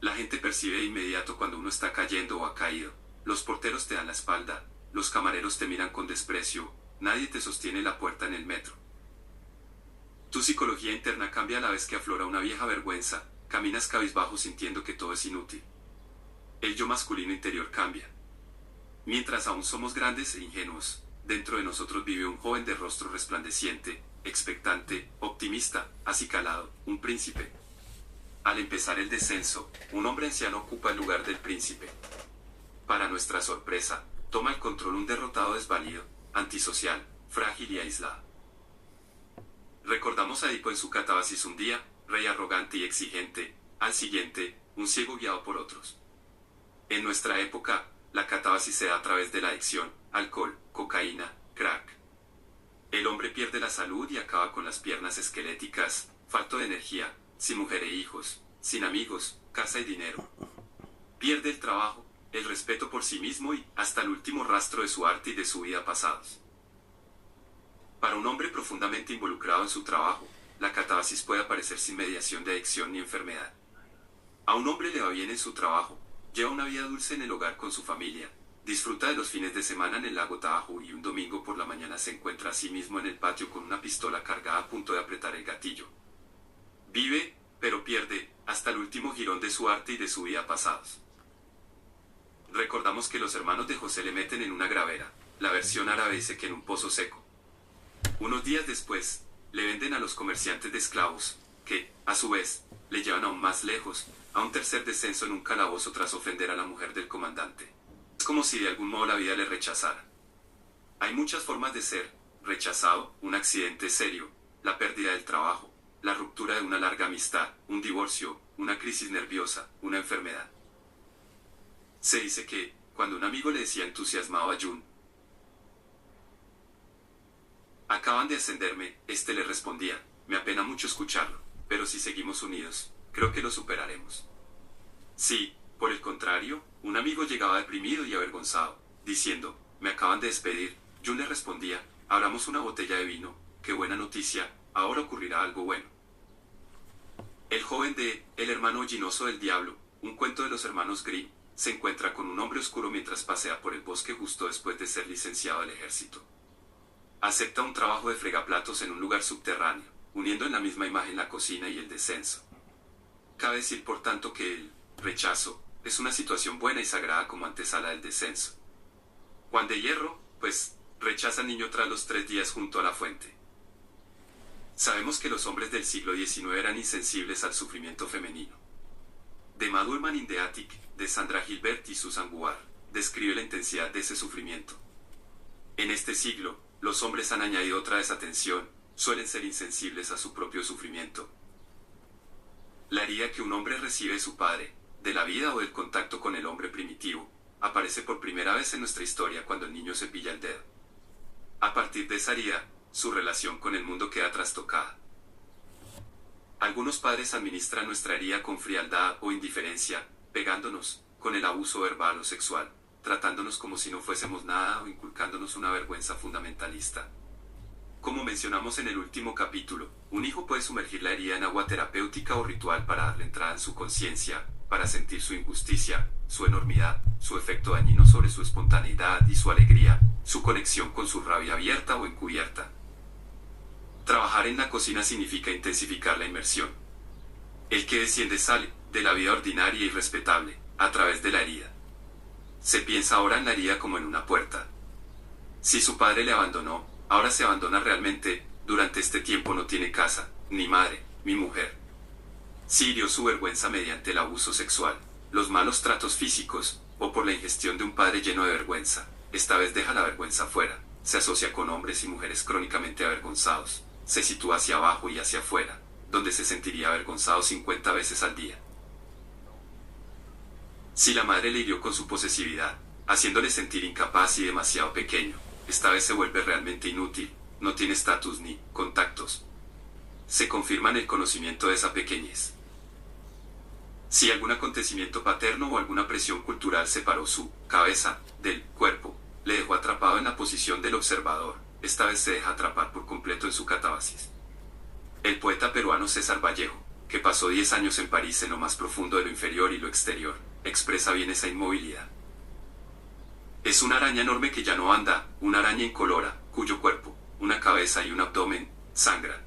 La gente percibe de inmediato cuando uno está cayendo o ha caído. Los porteros te dan la espalda, los camareros te miran con desprecio, nadie te sostiene la puerta en el metro. Tu psicología interna cambia a la vez que aflora una vieja vergüenza, caminas cabizbajo sintiendo que todo es inútil. El yo masculino interior cambia. Mientras aún somos grandes e ingenuos, dentro de nosotros vive un joven de rostro resplandeciente, expectante, optimista, acicalado, un príncipe. Al empezar el descenso, un hombre anciano ocupa el lugar del príncipe. Para nuestra sorpresa, toma el control un derrotado desvalido, antisocial, frágil y aislado. Recordamos a Edipo en su catábasis un día, rey arrogante y exigente, al siguiente, un ciego guiado por otros. En nuestra época, la catábasis se da a través de la adicción, alcohol, cocaína, crack. El hombre pierde la salud y acaba con las piernas esqueléticas, falto de energía, sin mujer e hijos, sin amigos, casa y dinero. Pierde el trabajo, el respeto por sí mismo y hasta el último rastro de su arte y de su vida pasados. Para un hombre profundamente involucrado en su trabajo, la catábasis puede aparecer sin mediación de adicción ni enfermedad. A un hombre le va bien en su trabajo, lleva una vida dulce en el hogar con su familia, disfruta de los fines de semana en el lago Tahoe y un domingo por la mañana se encuentra a sí mismo en el patio con una pistola cargada a punto de apretar el gatillo. Vive, pero pierde, hasta el último jirón de su arte y de su vida pasados. Recordamos que los hermanos de José le meten en una gravera. La versión árabe dice que en un pozo seco. Unos días después, le venden a los comerciantes de esclavos, que, a su vez, le llevan aún más lejos, a un tercer descenso en un calabozo tras ofender a la mujer del comandante. Es como si de algún modo la vida le rechazara. Hay muchas formas de ser rechazado: un accidente serio, la pérdida del trabajo, la ruptura de una larga amistad, un divorcio, una crisis nerviosa, una enfermedad. Se dice que, cuando un amigo le decía entusiasmado a Jun: "Acaban de ascenderme", este le respondía: "Me apena mucho escucharlo, pero si seguimos unidos, creo que lo superaremos". Sí, por el contrario, un amigo llegaba deprimido y avergonzado, diciendo: "Me acaban de despedir", Jun le respondía: "Abramos una botella de vino, qué buena noticia, ahora ocurrirá algo bueno". El joven de El hermano hollinoso del diablo, un cuento de los hermanos Grimm, se encuentra con un hombre oscuro mientras pasea por el bosque justo después de ser licenciado del ejército. Acepta un trabajo de fregaplatos en un lugar subterráneo, uniendo en la misma imagen la cocina y el descenso. Cabe decir por tanto que el rechazo es una situación buena y sagrada como antesala del descenso. Juan de Hierro, pues, rechaza al niño tras los 3 días junto a la fuente. Sabemos que los hombres del siglo XIX eran insensibles al sufrimiento femenino. The Madwoman in the Attic, de Sandra Gilbert y Susan Guar, describe la intensidad de ese sufrimiento. En este siglo, los hombres han añadido otra desatención: suelen ser insensibles a su propio sufrimiento. La herida que un hombre recibe de su padre, de la vida o del contacto con el hombre primitivo, aparece por primera vez en nuestra historia cuando el niño se pilla el dedo. A partir de esa herida, su relación con el mundo queda trastocada. Algunos padres administran nuestra herida con frialdad o indiferencia, pegándonos, con el abuso verbal o sexual, tratándonos como si no fuésemos nada o inculcándonos una vergüenza fundamentalista. Como mencionamos en el último capítulo, un hijo puede sumergir la herida en agua terapéutica o ritual para darle entrada en su conciencia, para sentir su injusticia, su enormidad, su efecto dañino sobre su espontaneidad y su alegría, su conexión con su rabia abierta o encubierta. Trabajar en la cocina significa intensificar la inmersión. El que desciende sale de la vida ordinaria y respetable, a través de la herida. Se piensa ahora en la herida como en una puerta. Si su padre le abandonó, ahora se abandona realmente. Durante este tiempo no tiene casa, ni madre, ni mujer. Si hirió su vergüenza mediante el abuso sexual, los malos tratos físicos, o por la ingestión de un padre lleno de vergüenza, esta vez deja la vergüenza fuera, se asocia con hombres y mujeres crónicamente avergonzados, se sitúa hacia abajo y hacia afuera, donde se sentiría avergonzado 50 veces al día. Si la madre le hirió con su posesividad, haciéndole sentir incapaz y demasiado pequeño, esta vez se vuelve realmente inútil, no tiene estatus ni contactos. Se confirma en el conocimiento de esa pequeñez. Si algún acontecimiento paterno o alguna presión cultural separó su cabeza del cuerpo, le dejó atrapado en la posición del observador, esta vez se deja atrapar por completo en su catarsis. El poeta peruano César Vallejo, que pasó 10 años en París en lo más profundo de lo inferior y lo exterior, expresa bien esa inmovilidad. Es una araña enorme que ya no anda, una araña incolora, cuyo cuerpo, una cabeza y un abdomen, sangran.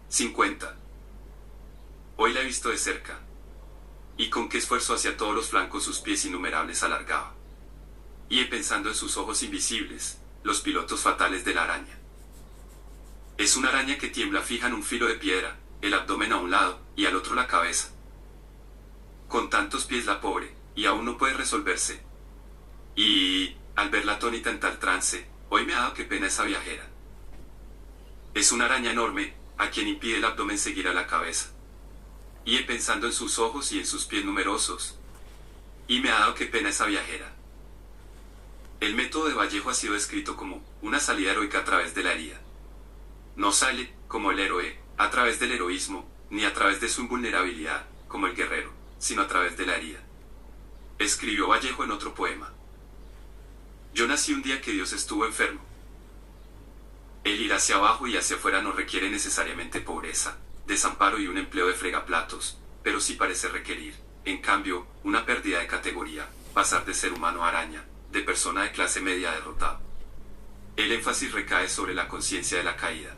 50. Hoy la he visto de cerca. Y con qué esfuerzo hacia todos los flancos sus pies innumerables alargaba. Y he pensando en sus ojos invisibles, los pilotos fatales de la araña. Es una araña que tiembla fija en un filo de piedra, el abdomen a un lado, y al otro la cabeza. Con tantos pies la pobre, y aún no puede resolverse. Y, al verla atónita en tal trance, hoy me ha dado que pena esa viajera. Es una araña enorme, a quien impide el abdomen seguir a la cabeza. Y he pensando en sus ojos y en sus pies numerosos. Y me ha dado que pena esa viajera. El método de Vallejo ha sido descrito como una salida heroica a través de la herida. No sale, como el héroe, a través del heroísmo, ni a través de su invulnerabilidad, como el guerrero, sino a través de la herida. Escribió Vallejo en otro poema. Yo nací un día que Dios estuvo enfermo. El ir hacia abajo y hacia afuera no requiere necesariamente pobreza, desamparo y un empleo de fregaplatos, pero sí parece requerir, en cambio, una pérdida de categoría, pasar de ser humano a araña, de persona de clase media a derrotado. El énfasis recae sobre la conciencia de la caída.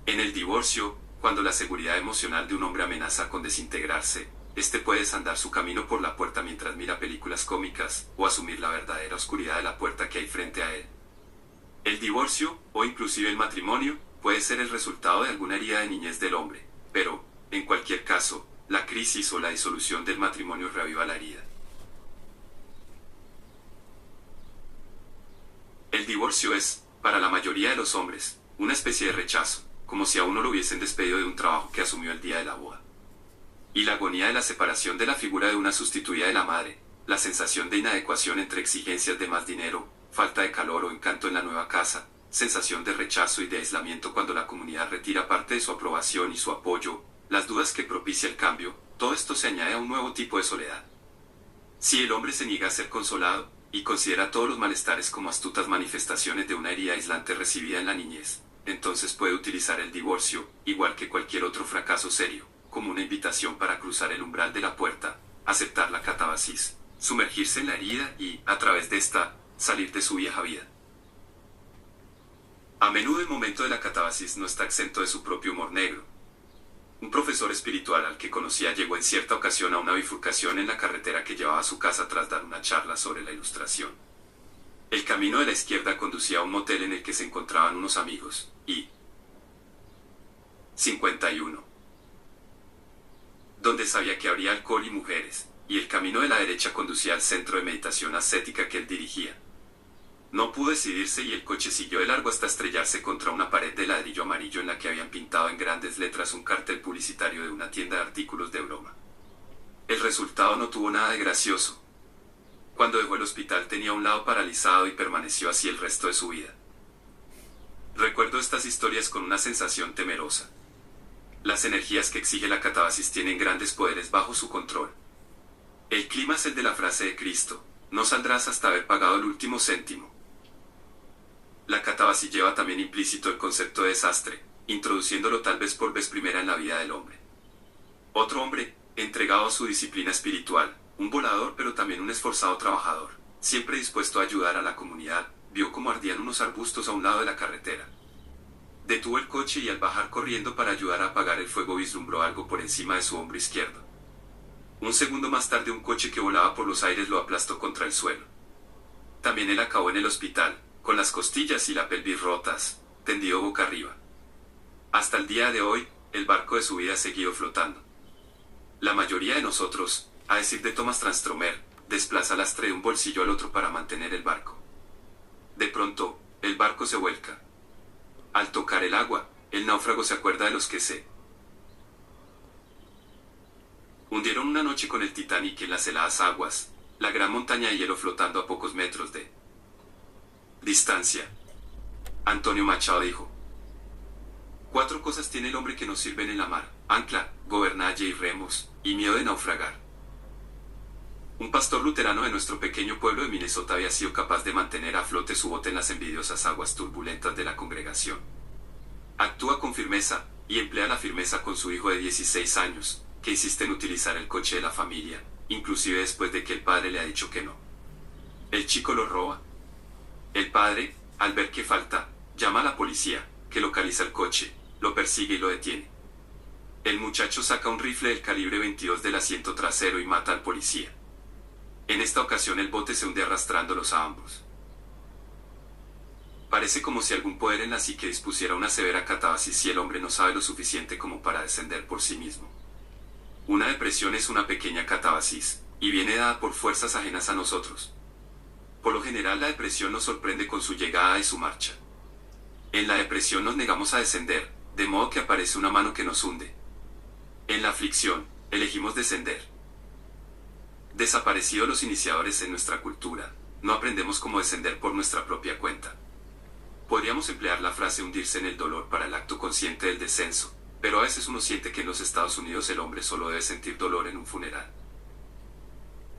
En el divorcio, cuando la seguridad emocional de un hombre amenaza con desintegrarse, este puede desandar su camino por la puerta mientras mira películas cómicas, o asumir la verdadera oscuridad de la puerta que hay frente a él. El divorcio, o inclusive el matrimonio, puede ser el resultado de alguna herida de niñez del hombre, pero, en cualquier caso, la crisis o la disolución del matrimonio reaviva la herida. El divorcio es, para la mayoría de los hombres, una especie de rechazo, como si a uno lo hubiesen despedido de un trabajo que asumió el día de la boda. Y la agonía de la separación de la figura de una sustituida de la madre, la sensación de inadecuación entre exigencias de más dinero, falta de calor o encanto en la nueva casa, sensación de rechazo y de aislamiento cuando la comunidad retira parte de su aprobación y su apoyo, las dudas que propicia el cambio, todo esto se añade a un nuevo tipo de soledad. Si el hombre se niega a ser consolado, y considera todos los malestares como astutas manifestaciones de una herida aislante recibida en la niñez, entonces puede utilizar el divorcio, igual que cualquier otro fracaso serio, como una invitación para cruzar el umbral de la puerta, aceptar la catarsis, sumergirse en la herida y, a través de esta, salir de su vieja vida. A menudo el momento de la catarsis no está exento de su propio humor negro. Un profesor espiritual al que conocía llegó en cierta ocasión a una bifurcación en la carretera que llevaba a su casa tras dar una charla sobre la ilustración. El camino de la izquierda conducía a un motel en el que se encontraban unos amigos, y 51, donde sabía que habría alcohol y mujeres, y el camino de la derecha conducía al centro de meditación ascética que él dirigía. No pudo decidirse y el coche siguió de largo hasta estrellarse contra una pared de ladrillo amarillo en la que habían pintado en grandes letras un cartel publicitario de una tienda de artículos de broma. El resultado no tuvo nada de gracioso. Cuando dejó el hospital tenía un lado paralizado y permaneció así el resto de su vida. Recuerdo estas historias con una sensación temerosa. Las energías que exige la catarsis tienen grandes poderes bajo su control. El clima es el de la frase de Cristo: no saldrás hasta haber pagado el último céntimo. La catarsis lleva también implícito el concepto de desastre, introduciéndolo tal vez por vez primera en la vida del hombre. Otro hombre, entregado a su disciplina espiritual, un volador pero también un esforzado trabajador, siempre dispuesto a ayudar a la comunidad, vio cómo ardían unos arbustos a un lado de la carretera. Detuvo el coche y al bajar corriendo para ayudar a apagar el fuego vislumbró algo por encima de su hombro izquierdo. Un segundo más tarde un coche que volaba por los aires lo aplastó contra el suelo. También él acabó en el hospital, con las costillas y la pelvis rotas, tendido boca arriba. Hasta el día de hoy, el barco de su vida ha seguido flotando. La mayoría de nosotros, a decir de Thomas Transtromer, desplaza lastre de un bolsillo al otro para mantener el barco. De pronto, el barco se vuelca. Al tocar el agua, el náufrago se acuerda de los que se hundieron una noche con el Titanic en las heladas aguas, la gran montaña de hielo flotando a pocos metros de distancia. Antonio Machado dijo: 4 cosas tiene el hombre que no sirven en la mar: ancla, gobernalle y remos, y miedo de naufragar. Un pastor luterano de nuestro pequeño pueblo de Minnesota había sido capaz de mantener a flote su bote en las envidiosas aguas turbulentas de la congregación. Actúa con firmeza, y emplea la firmeza con su hijo de 16 años, que insiste en utilizar el coche de la familia, inclusive después de que el padre le ha dicho que no. El chico lo roba. El padre, al ver que falta, llama a la policía, que localiza el coche, lo persigue y lo detiene. El muchacho saca un rifle del calibre 22 del asiento trasero y mata al policía. En esta ocasión el bote se hunde arrastrándolos a ambos. Parece como si algún poder en la psique dispusiera una severa catarsis si el hombre no sabe lo suficiente como para descender por sí mismo. Una depresión es una pequeña catarsis, y viene dada por fuerzas ajenas a nosotros. Por lo general la depresión nos sorprende con su llegada y su marcha. En la depresión nos negamos a descender, de modo que aparece una mano que nos hunde. En la aflicción, elegimos descender. Desaparecidos los iniciadores en nuestra cultura, no aprendemos cómo descender por nuestra propia cuenta. Podríamos emplear la frase hundirse en el dolor para el acto consciente del descenso, pero a veces uno siente que en los Estados Unidos el hombre solo debe sentir dolor en un funeral.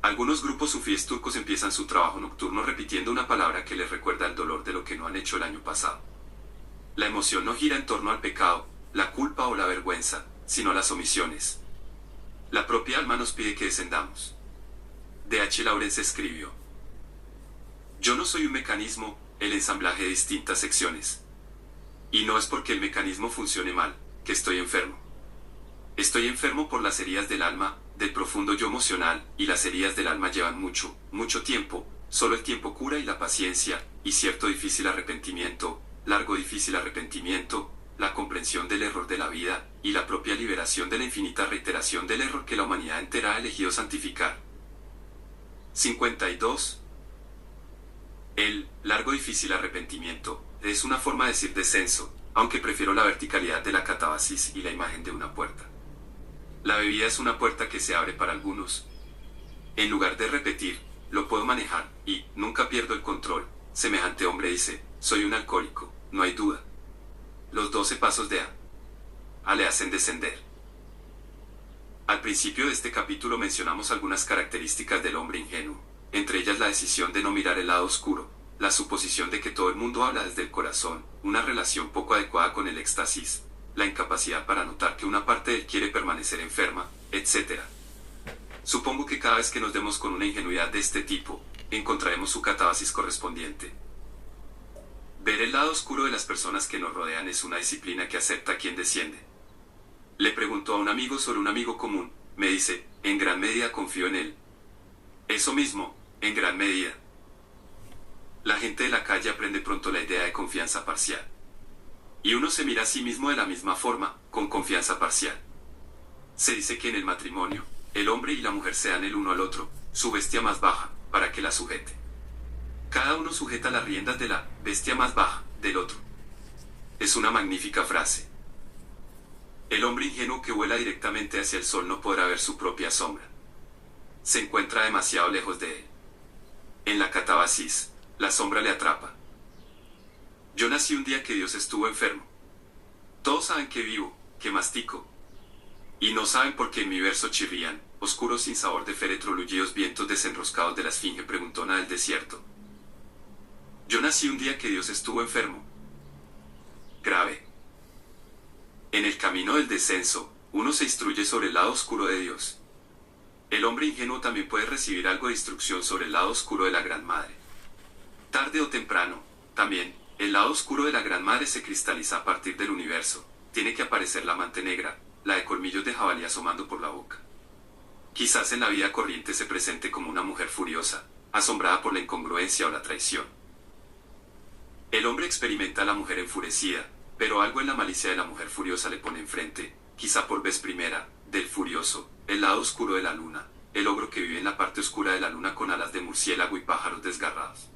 Algunos grupos sufíes turcos empiezan su trabajo nocturno repitiendo una palabra que les recuerda el dolor de lo que no han hecho el año pasado. La emoción no gira en torno al pecado, la culpa o la vergüenza, sino a las omisiones. La propia alma nos pide que descendamos. D.H. Lawrence escribió: yo no soy un mecanismo, el ensamblaje de distintas secciones. Y no es porque el mecanismo funcione mal, que estoy enfermo. Estoy enfermo por las heridas del alma, del profundo yo emocional, y las heridas del alma llevan mucho, mucho tiempo, solo el tiempo cura y la paciencia, y cierto difícil arrepentimiento, largo difícil arrepentimiento, la comprensión del error de la vida, y la propia liberación de la infinita reiteración del error que la humanidad entera ha elegido santificar. 52. El largo difícil arrepentimiento es una forma de decir descenso, aunque prefiero la verticalidad de la catabasis y la imagen de una puerta. La bebida es una puerta que se abre para algunos. En lugar de repetir, lo puedo manejar, y nunca pierdo el control. Semejante hombre dice, soy un alcohólico, no hay duda. Los 12 pasos de A le hacen descender. Al principio de este capítulo mencionamos algunas características del hombre ingenuo, entre ellas la decisión de no mirar el lado oscuro, la suposición de que todo el mundo habla desde el corazón, una relación poco adecuada con el éxtasis, la incapacidad para notar que una parte de él quiere permanecer enferma, etc. Supongo que cada vez que nos demos con una ingenuidad de este tipo, encontraremos su catabasis correspondiente. Ver el lado oscuro de las personas que nos rodean es una disciplina que acepta a quien desciende. Le pregunto a un amigo sobre un amigo común, me dice, en gran medida confío en él. Eso mismo, en gran medida. La gente de la calle aprende pronto la idea de confianza parcial. Y uno se mira a sí mismo de la misma forma, con confianza parcial. Se dice que en el matrimonio, el hombre y la mujer se dan el uno al otro, su bestia más baja, para que la sujete. Cada uno sujeta las riendas de la bestia más baja del otro. Es una magnífica frase. El hombre ingenuo que vuela directamente hacia el sol no podrá ver su propia sombra. Se encuentra demasiado lejos de él. En la catabasis, la sombra le atrapa. Yo nací un día que Dios estuvo enfermo. Todos saben que vivo, que mastico. Y no saben por qué en mi verso chirrían, oscuros sin sabor de féretro lullidos vientos desenroscados de la esfinge preguntona del desierto. Yo nací un día que Dios estuvo enfermo. Grave. En el camino del descenso, uno se instruye sobre el lado oscuro de Dios. El hombre ingenuo también puede recibir algo de instrucción sobre el lado oscuro de la Gran Madre. Tarde o temprano, también, el lado oscuro de la Gran Madre se cristaliza a partir del universo. Tiene que aparecer la amante negra, la de colmillos de jabalí asomando por la boca. Quizás en la vida corriente se presente como una mujer furiosa, asombrada por la incongruencia o la traición. El hombre experimenta a la mujer enfurecida, pero algo en la malicia de la mujer furiosa le pone enfrente, quizá por vez primera, del furioso, el lado oscuro de la luna, el ogro que vive en la parte oscura de la luna con alas de murciélago y pájaros desgarrados.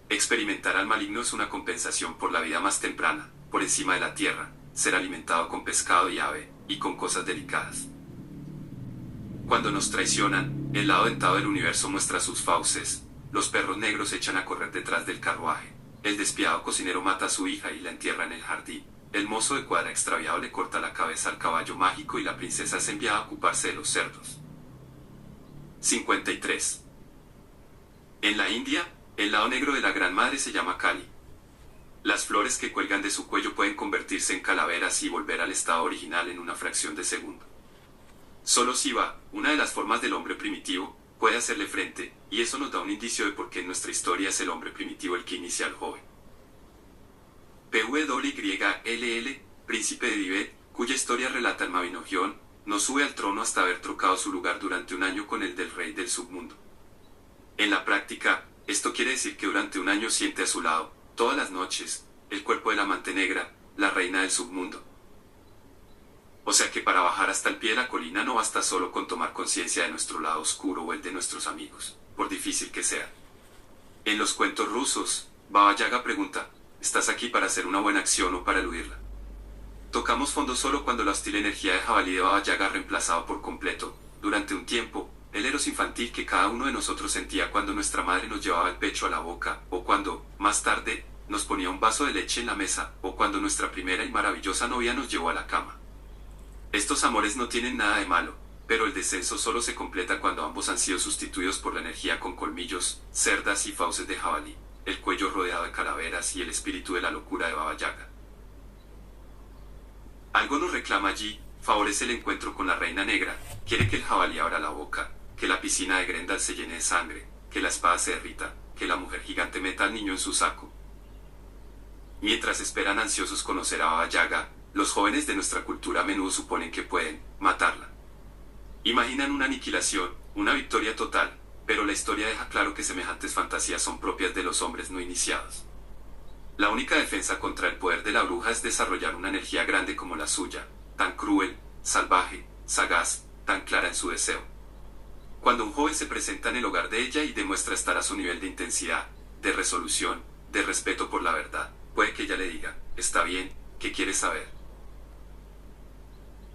Experimentar al maligno es una compensación por la vida más temprana, por encima de la tierra, ser alimentado con pescado y ave, y con cosas delicadas. Cuando nos traicionan, el lado dentado del universo muestra sus fauces, los perros negros echan a correr detrás del carruaje, el despiadado cocinero mata a su hija y la entierra en el jardín, el mozo de cuadra extraviado le corta la cabeza al caballo mágico y la princesa es enviada a ocuparse de los cerdos. 53. En la India, el lado negro de la Gran Madre se llama Kali. Las flores que cuelgan de su cuello pueden convertirse en calaveras y volver al estado original en una fracción de segundo. Solo Shiva, una de las formas del hombre primitivo, puede hacerle frente, y eso nos da un indicio de por qué en nuestra historia es el hombre primitivo el que inicia al joven. Pwyll, príncipe de Tibet, cuya historia relata el Mabinogion, no sube al trono hasta haber trocado su lugar durante un año con el del rey del submundo. En la práctica, esto quiere decir que durante un año siente a su lado, todas las noches, el cuerpo de la amante negra, la reina del submundo. O sea que para bajar hasta el pie de la colina no basta solo con tomar conciencia de nuestro lado oscuro o el de nuestros amigos, por difícil que sea. En los cuentos rusos, Baba Yaga pregunta, ¿estás aquí para hacer una buena acción o para eludirla? Tocamos fondo solo cuando la hostil energía de jabalí de Baba Yaga ha reemplazado por completo, durante un tiempo, el eros infantil que cada uno de nosotros sentía cuando nuestra madre nos llevaba el pecho a la boca, o cuando, más tarde, nos ponía un vaso de leche en la mesa, o cuando nuestra primera y maravillosa novia nos llevó a la cama. Estos amores no tienen nada de malo, pero el descenso solo se completa cuando ambos han sido sustituidos por la energía con colmillos, cerdas y fauces de jabalí, el cuello rodeado de calaveras y el espíritu de la locura de Baba Yaga. Algo nos reclama allí, favorece el encuentro con la reina negra, quiere que el jabalí abra la boca, que la piscina de Grendel se llene de sangre, que la espada se derrita, que la mujer gigante meta al niño en su saco. Mientras esperan ansiosos conocer a Baba Yaga, los jóvenes de nuestra cultura a menudo suponen que pueden matarla. Imaginan una aniquilación, una victoria total, pero la historia deja claro que semejantes fantasías son propias de los hombres no iniciados. La única defensa contra el poder de la bruja es desarrollar una energía grande como la suya, tan cruel, salvaje, sagaz, tan clara en su deseo. Cuando un joven se presenta en el hogar de ella y demuestra estar a su nivel de intensidad, de resolución, de respeto por la verdad, puede que ella le diga, está bien, ¿qué quieres saber?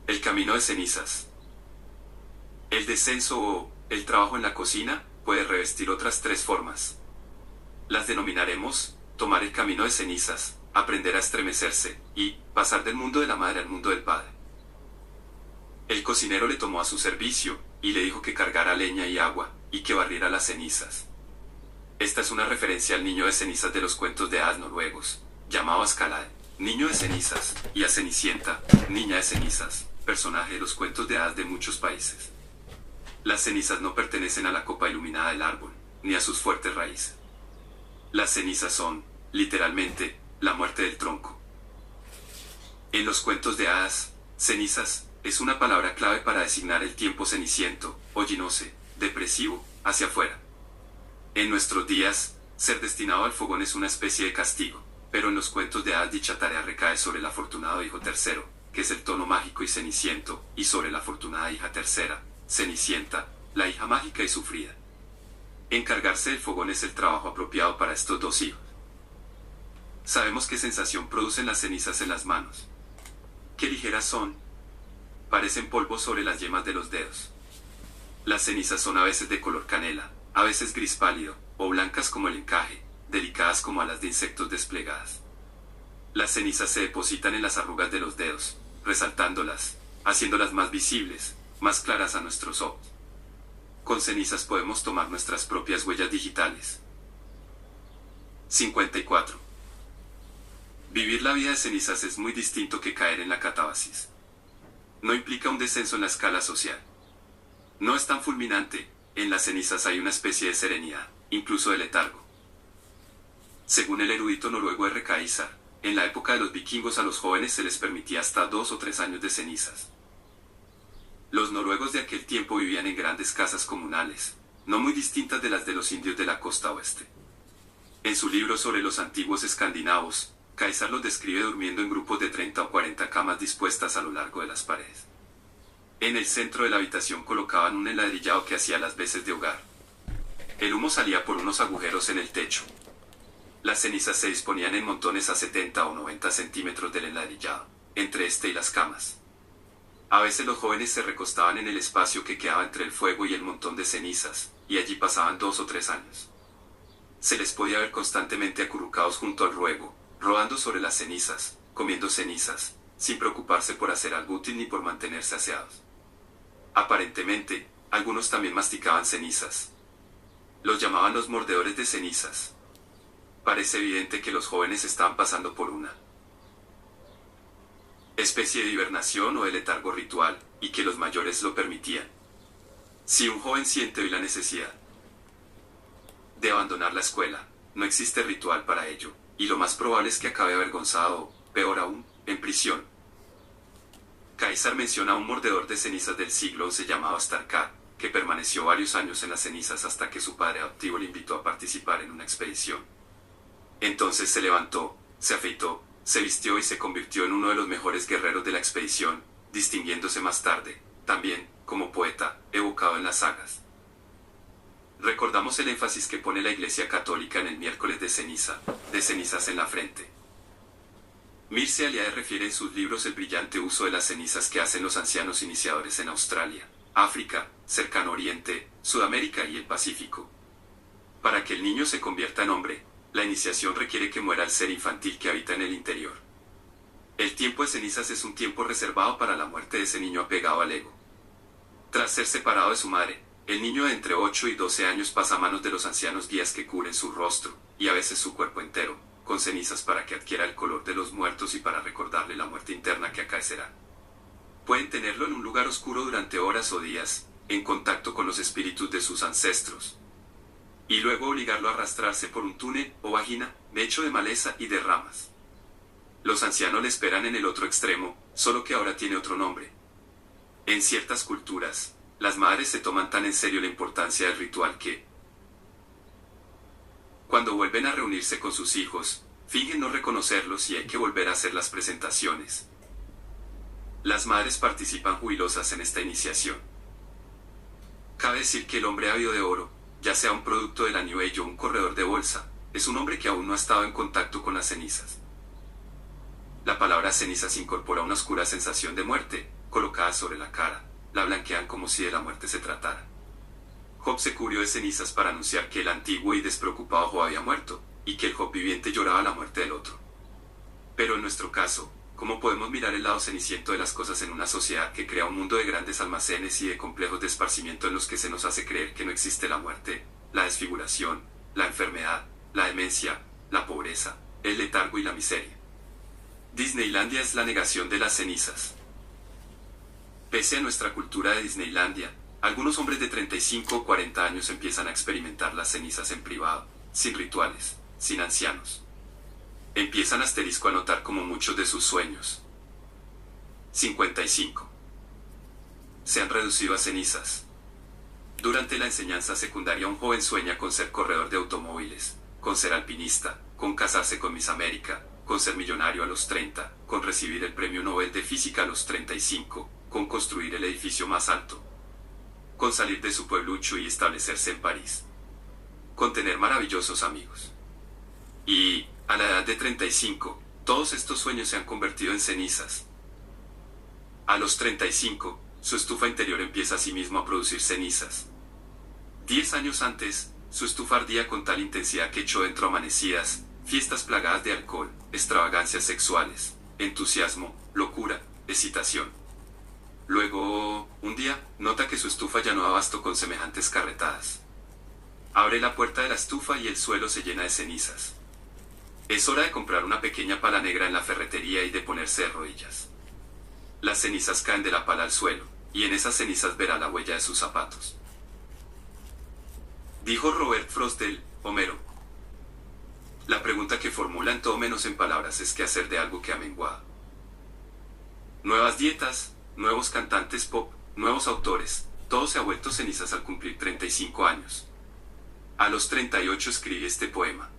El camino de cenizas. El descenso o el trabajo en la cocina puede revestir otras tres formas. Las denominaremos tomar el camino de cenizas, aprender a estremecerse y pasar del mundo de la madre al mundo del padre. El cocinero le tomó a su servicio y le dijo que cargara leña y agua y que barriera las cenizas. Esta es una referencia al niño de cenizas de los cuentos de hadas noruegos, llamado Askeladd, niño de cenizas, y a Cenicienta, niña de cenizas, personaje de los cuentos de hadas de muchos países. Las cenizas no pertenecen a la copa iluminada del árbol, ni a sus fuertes raíces. Las cenizas son, literalmente, la muerte del tronco. En los cuentos de hadas, cenizas es una palabra clave para designar el tiempo ceniciento, hollinoce, depresivo, hacia afuera. En nuestros días, ser destinado al fogón es una especie de castigo, pero en los cuentos de hadas dicha tarea recae sobre el afortunado hijo tercero, que es el tono mágico y ceniciento, y sobre la afortunada hija tercera, Cenicienta, la hija mágica y sufrida. Encargarse del fogón es el trabajo apropiado para estos dos hijos. Sabemos qué sensación producen las cenizas en las manos. Qué ligeras son. Parecen polvo sobre las yemas de los dedos. Las cenizas son a veces de color canela, a veces gris pálido, o blancas como el encaje, delicadas como alas de insectos desplegadas. Las cenizas se depositan en las arrugas de los dedos, resaltándolas, haciéndolas más visibles, más claras a nuestros ojos. Con cenizas podemos tomar nuestras propias huellas digitales. 54. Vivir la vida de cenizas es muy distinto que caer en la catábasis. No implica un descenso en la escala social. No es tan fulminante, en las cenizas hay una especie de serenidad, incluso de letargo. Según el erudito noruego R. K. Isar, en la época de los vikingos a los jóvenes se les permitía hasta 2 o 3 años de cenizas. Los noruegos de aquel tiempo vivían en grandes casas comunales, no muy distintas de las de los indios de la costa oeste. En su libro sobre los antiguos escandinavos, Caesar los describe durmiendo en grupos de 30 o 40 camas dispuestas a lo largo de las paredes. En el centro de la habitación colocaban un enladrillado que hacía las veces de hogar. El humo salía por unos agujeros en el techo. Las cenizas se disponían en montones a 70 o 90 centímetros del enladrillado, entre este y las camas. A veces los jóvenes se recostaban en el espacio que quedaba entre el fuego y el montón de cenizas, y allí pasaban 2 o 3 años. Se les podía ver constantemente acurrucados junto al ruego, rodando sobre las cenizas, comiendo cenizas, sin preocuparse por hacer algo útil ni por mantenerse aseados. Aparentemente, algunos también masticaban cenizas. Los llamaban los mordedores de cenizas. Parece evidente que los jóvenes estaban pasando por una especie de hibernación o de letargo ritual, y que los mayores lo permitían. Si un joven siente hoy la necesidad de abandonar la escuela, no existe ritual para ello, y lo más probable es que acabe avergonzado o, peor aún, en prisión. Caesar menciona a un mordedor de cenizas del siglo XI llamado Starkad, que permaneció varios años en las cenizas hasta que su padre adoptivo le invitó a participar en una expedición. Entonces se levantó, se afeitó, se vistió y se convirtió en uno de los mejores guerreros de la expedición, distinguiéndose más tarde, también, como poeta, evocado en las sagas. Recordamos el énfasis que pone la Iglesia Católica en el miércoles de ceniza, de cenizas en la frente. Mircea Eliade refiere en sus libros el brillante uso de las cenizas que hacen los ancianos iniciadores en Australia, África, Cercano Oriente, Sudamérica y el Pacífico. Para que el niño se convierta en hombre, la iniciación requiere que muera el ser infantil que habita en el interior. El tiempo de cenizas es un tiempo reservado para la muerte de ese niño apegado al ego. Tras ser separado de su madre, el niño de entre 8 y 12 años pasa a manos de los ancianos guías que cubren su rostro, y a veces su cuerpo entero, con cenizas para que adquiera el color de los muertos y para recordarle la muerte interna que acaecerá. Pueden tenerlo en un lugar oscuro durante horas o días, en contacto con los espíritus de sus ancestros, y luego obligarlo a arrastrarse por un túnel o vagina, hecho de maleza y de ramas. Los ancianos le esperan en el otro extremo, solo que ahora tiene otro nombre. En ciertas culturas, las madres se toman tan en serio la importancia del ritual que, cuando vuelven a reunirse con sus hijos, fingen no reconocerlos y hay que volver a hacer las presentaciones. Las madres participan jubilosas en esta iniciación. Cabe decir que el hombre ávido de oro, ya sea un producto de la New Age o un corredor de bolsa, es un hombre que aún no ha estado en contacto con las cenizas. La palabra cenizas incorpora una oscura sensación de muerte, colocada sobre la cara, la blanquean como si de la muerte se tratara. Job se cubrió de cenizas para anunciar que el antiguo y despreocupado Job había muerto, y que el Job viviente lloraba la muerte del otro. Pero en nuestro caso, ¿cómo podemos mirar el lado ceniciento de las cosas en una sociedad que crea un mundo de grandes almacenes y de complejos de esparcimiento en los que se nos hace creer que no existe la muerte, la desfiguración, la enfermedad, la demencia, la pobreza, el letargo y la miseria? Disneylandia es la negación de las cenizas. Pese a nuestra cultura de Disneylandia, algunos hombres de 35 o 40 años empiezan a experimentar las cenizas en privado, sin rituales, sin ancianos. Empiezan asterisco a notar como muchos de sus sueños. 55. Se han reducido a cenizas. Durante la enseñanza secundaria un joven sueña con ser corredor de automóviles, con ser alpinista, con casarse con Miss América, con ser millonario a los 30, con recibir el premio Nobel de Física a los 35, con construir el edificio más alto, con salir de su pueblucho y establecerse en París, con tener maravillosos amigos. Y, a la edad de 35, todos estos sueños se han convertido en cenizas. A los 35, su estufa interior empieza a sí mismo a producir cenizas. 10 años antes, su estufa ardía con tal intensidad que echó dentro amanecidas, fiestas plagadas de alcohol, extravagancias sexuales, entusiasmo, locura, excitación. Luego, un día, nota que su estufa ya no da abasto con semejantes carretadas. Abre la puerta de la estufa y el suelo se llena de cenizas. Es hora de comprar una pequeña pala negra en la ferretería y de ponerse de rodillas. Las cenizas caen de la pala al suelo, y en esas cenizas verá la huella de sus zapatos. Dijo Robert Frost del Homero. La pregunta que formula en todo menos en palabras es qué hacer de algo que ha menguado. Nuevas dietas, nuevos cantantes pop, nuevos autores, todo se ha vuelto cenizas al cumplir 35 años. A los 38 escribí este poema.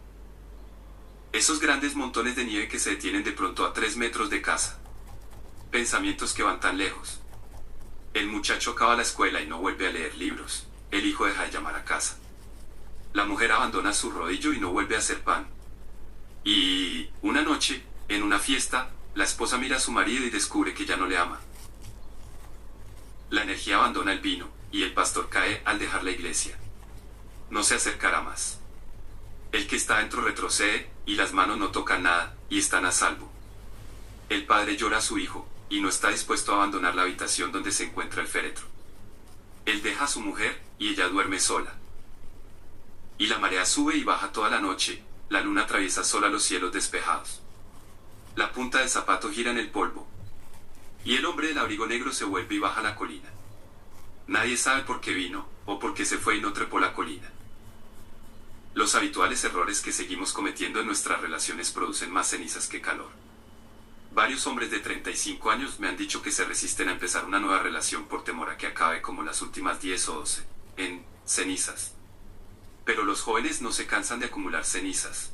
Esos grandes montones de nieve que se detienen de pronto a 3 metros de casa. Pensamientos que van tan lejos. El muchacho acaba la escuela y no vuelve a leer libros. El hijo deja de llamar a casa. La mujer abandona su rodillo y no vuelve a hacer pan. Y, una noche, en una fiesta, la esposa mira a su marido y descubre que ya no le ama. La energía abandona el vino, y el pastor cae al dejar la iglesia. No se acercará más. El que está dentro retrocede, y las manos no tocan nada, y están a salvo. El padre llora a su hijo, y no está dispuesto a abandonar la habitación donde se encuentra el féretro. Él deja a su mujer, y ella duerme sola. Y la marea sube y baja toda la noche, la luna atraviesa sola los cielos despejados. La punta del zapato gira en el polvo. Y el hombre del abrigo negro se vuelve y baja la colina. Nadie sabe por qué vino, o por qué se fue y no trepó la colina. Los habituales errores que seguimos cometiendo en nuestras relaciones producen más cenizas que calor. Varios hombres de 35 años me han dicho que se resisten a empezar una nueva relación por temor a que acabe como las últimas 10 o 12, en cenizas. Pero los jóvenes no se cansan de acumular cenizas.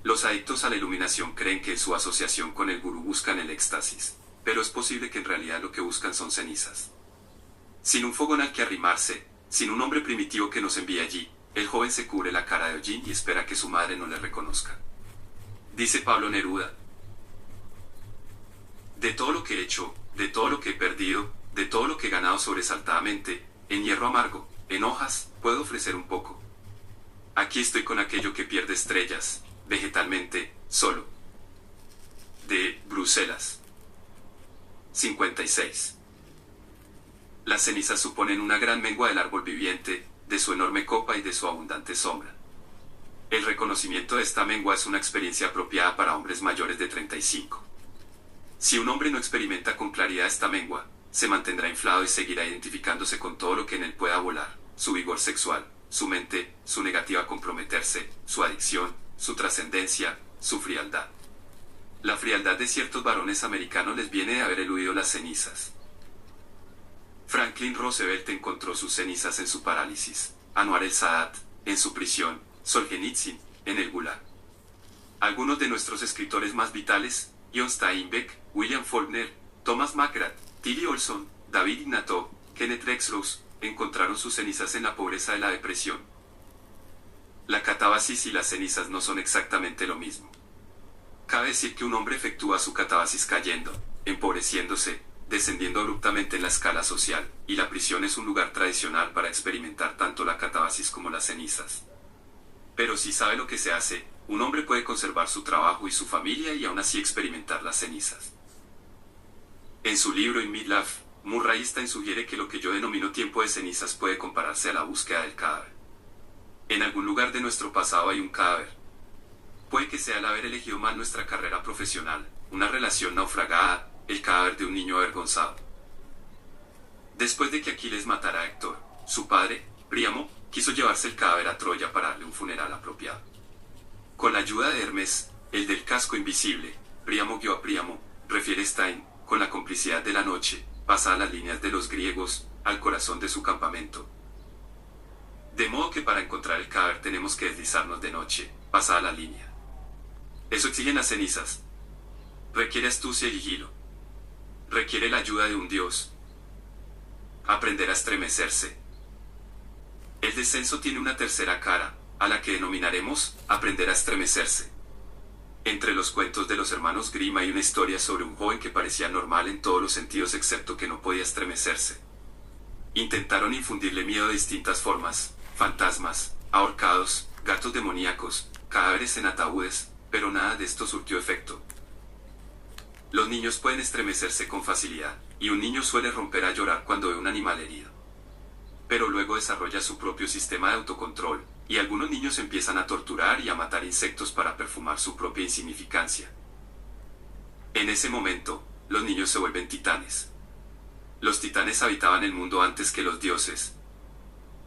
Los adictos a la iluminación creen que en su asociación con el gurú buscan el éxtasis, pero es posible que en realidad lo que buscan son cenizas. Sin un fogón al que arrimarse, sin un hombre primitivo que nos envíe allí, el joven se cubre la cara de hollín y espera que su madre no le reconozca. Dice Pablo Neruda: de todo lo que he hecho, de todo lo que he perdido, de todo lo que he ganado sobresaltadamente, en hierro amargo, en hojas, puedo ofrecer un poco. Aquí estoy con aquello que pierde estrellas, vegetalmente, solo. De Bruselas. 56. Las cenizas suponen una gran mengua del árbol viviente, de su enorme copa y de su abundante sombra. El reconocimiento de esta mengua es una experiencia apropiada para hombres mayores de 35. Si un hombre no experimenta con claridad esta mengua, se mantendrá inflado y seguirá identificándose con todo lo que en él pueda volar, su vigor sexual, su mente, su negativa a comprometerse, su adicción, su trascendencia, su frialdad. La frialdad de ciertos varones americanos les viene de haber eludido las cenizas. Franklin Roosevelt encontró sus cenizas en su parálisis, Anwar el-Sadat, en su prisión, Solzhenitsyn, en el Gulag. Algunos de nuestros escritores más vitales, John Steinbeck, William Faulkner, Thomas McGrath, Tilly Olson, David Ignatov, Kenneth Rexroth, encontraron sus cenizas en la pobreza de la depresión. La catábasis y las cenizas no son exactamente lo mismo. Cabe decir que un hombre efectúa su catábasis cayendo, empobreciéndose, descendiendo abruptamente en la escala social, y la prisión es un lugar tradicional para experimentar tanto la catábasis como las cenizas. Pero si sabe lo que se hace, un hombre puede conservar su trabajo y su familia y aún así experimentar las cenizas. En su libro In Midlife, Murray Stein sugiere que lo que yo denomino tiempo de cenizas puede compararse a la búsqueda del cadáver. En algún lugar de nuestro pasado hay un cadáver. Puede que sea el haber elegido mal nuestra carrera profesional, una relación naufragada, el cadáver de un niño avergonzado. Después de que Aquiles matara a Héctor, su padre, Príamo, quiso llevarse el cadáver a Troya para darle un funeral apropiado. Con la ayuda de Hermes, el del casco invisible, Príamo guió a Príamo, refiere Stein, con la complicidad de la noche, pasa a las líneas de los griegos, al corazón de su campamento. De modo que para encontrar el cadáver tenemos que deslizarnos de noche, pasar a la línea. Eso exigen las cenizas. Requiere astucia y sigilo. Requiere la ayuda de un dios. Aprender a estremecerse. El descenso tiene una tercera cara, a la que denominaremos aprender a estremecerse. Entre los cuentos de los hermanos Grimm hay una historia sobre un joven que parecía normal en todos los sentidos excepto que no podía estremecerse. Intentaron infundirle miedo de distintas formas, fantasmas, ahorcados, gatos demoníacos, cadáveres en ataúdes, pero nada de esto surtió efecto. Los niños pueden estremecerse con facilidad, y un niño suele romper a llorar cuando ve un animal herido. Pero luego desarrolla su propio sistema de autocontrol, y algunos niños empiezan a torturar y a matar insectos para perfumar su propia insignificancia. En ese momento, los niños se vuelven titanes. Los titanes habitaban el mundo antes que los dioses.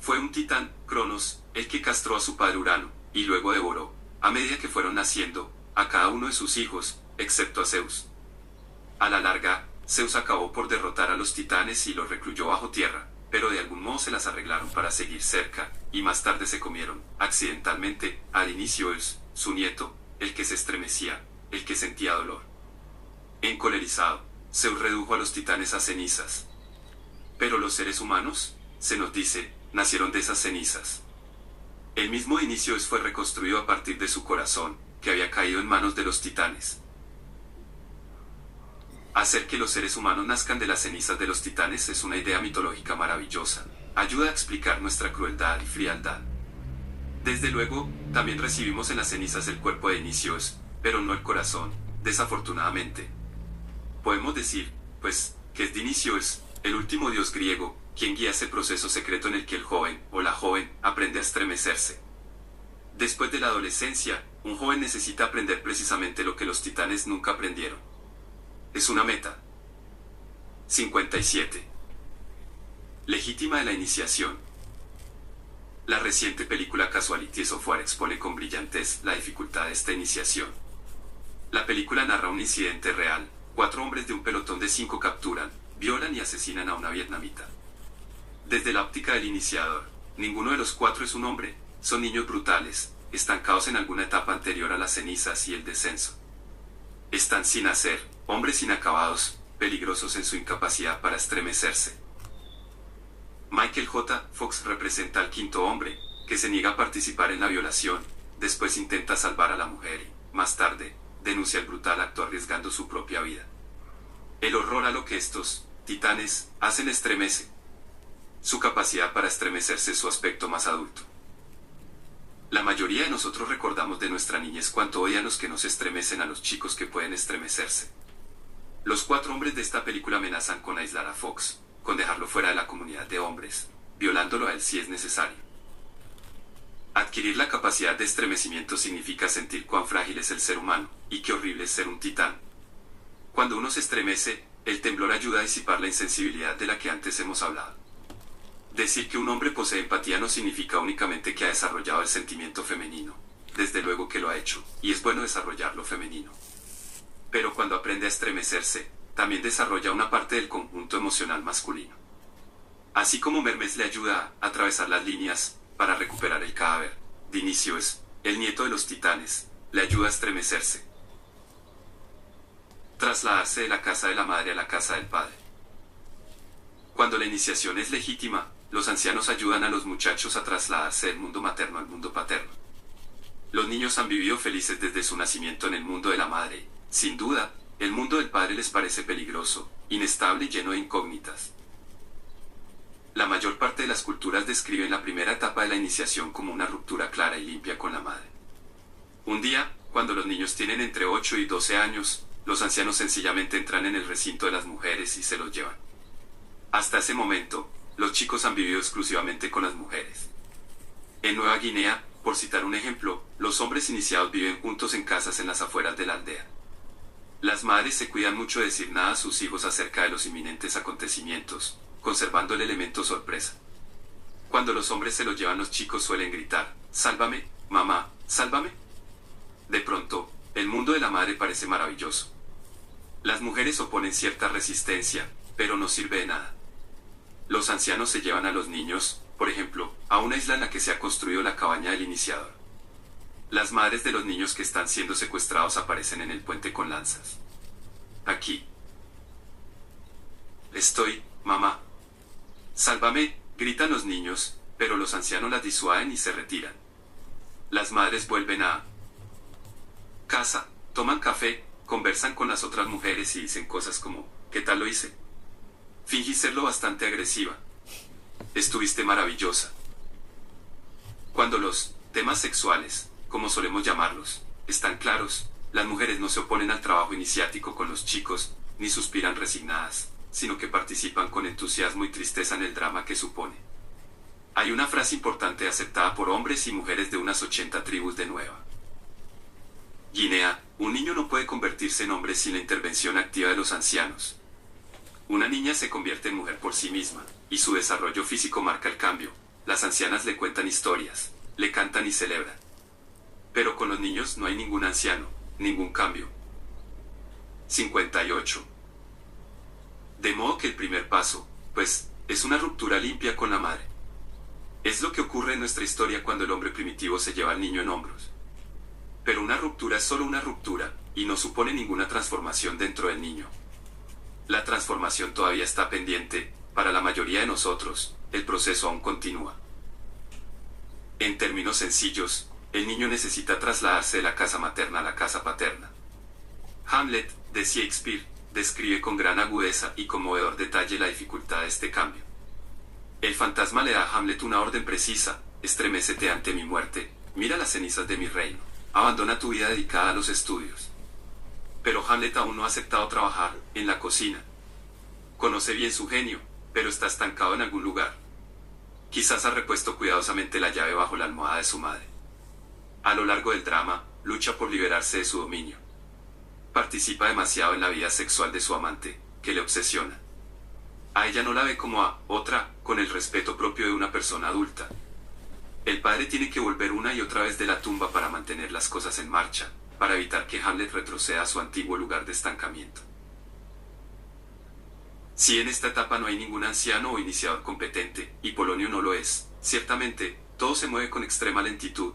Fue un titán, Cronos, el que castró a su padre Urano, y luego devoró, a medida que fueron naciendo, a cada uno de sus hijos, excepto a Zeus. A la larga, Zeus acabó por derrotar a los titanes y los recluyó bajo tierra, pero de algún modo se las arreglaron para seguir cerca, y más tarde se comieron, accidentalmente, al inicio su nieto, el que se estremecía, el que sentía dolor. Encolerizado, Zeus redujo a los titanes a cenizas. Pero los seres humanos, se nos dice, nacieron de esas cenizas. El mismo Dionisios fue reconstruido a partir de su corazón, que había caído en manos de los titanes. Hacer que los seres humanos nazcan de las cenizas de los titanes es una idea mitológica maravillosa. Ayuda a explicar nuestra crueldad y frialdad. Desde luego, también recibimos en las cenizas el cuerpo de Dionisios, pero no el corazón, desafortunadamente. Podemos decir, pues, que es Dionisios, el último dios griego, quien guía ese proceso secreto en el que el joven, o la joven, aprende a estremecerse. Después de la adolescencia, un joven necesita aprender precisamente lo que los titanes nunca aprendieron. Es una meta. 57. Legítima de la iniciación. La reciente película Casualty of War expone con brillantez la dificultad de esta iniciación. La película narra un incidente real. 4 hombres de un pelotón de 5 capturan, violan y asesinan a una vietnamita. Desde la óptica del iniciador, ninguno de los 4 es un hombre, son niños brutales, estancados en alguna etapa anterior a las cenizas y el descenso. Están sin hacer, hombres inacabados, peligrosos en su incapacidad para estremecerse. Michael J. Fox representa al 5.º hombre, que se niega a participar en la violación, después intenta salvar a la mujer y, más tarde, denuncia el brutal acto arriesgando su propia vida. El horror a lo que estos titanes hacen estremece. Su capacidad para estremecerse es su aspecto más adulto. La mayoría de nosotros recordamos de nuestra niñez cuánto odian los que no se estremecen a los chicos que pueden estremecerse. Los 4 hombres de esta película amenazan con aislar a Fox, con dejarlo fuera de la comunidad de hombres, violándolo a él si es necesario. Adquirir la capacidad de estremecimiento significa sentir cuán frágil es el ser humano, y qué horrible es ser un titán. Cuando uno se estremece, el temblor ayuda a disipar la insensibilidad de la que antes hemos hablado. Decir que un hombre posee empatía no significa únicamente que ha desarrollado el sentimiento femenino. Desde luego que lo ha hecho, y es bueno desarrollar lo femenino. Pero cuando aprende a estremecerse, también desarrolla una parte del conjunto emocional masculino. Así como Mermes le ayuda a atravesar las líneas para recuperar el cadáver, Dinicio el nieto de los titanes, le ayuda a estremecerse. Trasladarse de la casa de la madre a la casa del padre. Cuando la iniciación es legítima, los ancianos ayudan a los muchachos a trasladarse del mundo materno al mundo paterno. Los niños han vivido felices desde su nacimiento en el mundo de la madre. Sin duda, el mundo del padre les parece peligroso, inestable y lleno de incógnitas. La mayor parte de las culturas describen la primera etapa de la iniciación como una ruptura clara y limpia con la madre. Un día, cuando los niños tienen entre 8 y 12 años, los ancianos sencillamente entran en el recinto de las mujeres y se los llevan. Hasta ese momento, los chicos han vivido exclusivamente con las mujeres. En Nueva Guinea, por citar un ejemplo, los hombres iniciados viven juntos en casas en las afueras de la aldea. Las madres se cuidan mucho de decir nada a sus hijos acerca de los inminentes acontecimientos, conservando el elemento sorpresa. Cuando los hombres se los llevan, los chicos suelen gritar: «¡Sálvame, mamá, sálvame!». De pronto, el mundo de la madre parece maravilloso. Las mujeres oponen cierta resistencia, pero no sirve de nada. Los ancianos se llevan a los niños, por ejemplo, a una isla en la que se ha construido la cabaña del iniciador. Las madres de los niños que están siendo secuestrados aparecen en el puente con lanzas. «Aquí estoy, mamá. Sálvame», gritan los niños, pero los ancianos las disuaden y se retiran. Las madres vuelven a casa, toman café, conversan con las otras mujeres y dicen cosas como: «¿Qué tal lo hice? Fingí serlo bastante agresiva. Estuviste maravillosa». Cuando los temas sexuales, como solemos llamarlos, están claros, las mujeres no se oponen al trabajo iniciático con los chicos, ni suspiran resignadas, sino que participan con entusiasmo y tristeza en el drama que supone. Hay una frase importante aceptada por hombres y mujeres de unas 80 tribus de Nueva Guinea: un niño no puede convertirse en hombre sin la intervención activa de los ancianos. Una niña se convierte en mujer por sí misma, y su desarrollo físico marca el cambio. Las ancianas le cuentan historias, le cantan y celebran. Pero con los niños no hay ningún anciano, ningún cambio. 58. De modo que el primer paso, pues, es una ruptura limpia con la madre. Es lo que ocurre en nuestra historia cuando el hombre primitivo se lleva al niño en hombros. Pero una ruptura es solo una ruptura, y no supone ninguna transformación dentro del niño. La transformación todavía está pendiente. Para la mayoría de nosotros, el proceso aún continúa. En términos sencillos, el niño necesita trasladarse de la casa materna a la casa paterna. Hamlet, de Shakespeare, describe con gran agudeza y conmovedor detalle la dificultad de este cambio. El fantasma le da a Hamlet una orden precisa: «Estremécete ante mi muerte, mira las cenizas de mi reino, abandona tu vida dedicada a los estudios». Pero Hamlet aún no ha aceptado trabajar en la cocina. Conoce bien su genio, pero está estancado en algún lugar. Quizás ha repuesto cuidadosamente la llave bajo la almohada de su madre. A lo largo del drama, lucha por liberarse de su dominio. Participa demasiado en la vida sexual de su amante, que le obsesiona. A ella no la ve como a otra, con el respeto propio de una persona adulta. El padre tiene que volver una y otra vez de la tumba para mantener las cosas en marcha, para evitar que Hamlet retroceda a su antiguo lugar de estancamiento. Si en esta etapa no hay ningún anciano o iniciador competente, y Polonio no lo es, ciertamente, todo se mueve con extrema lentitud.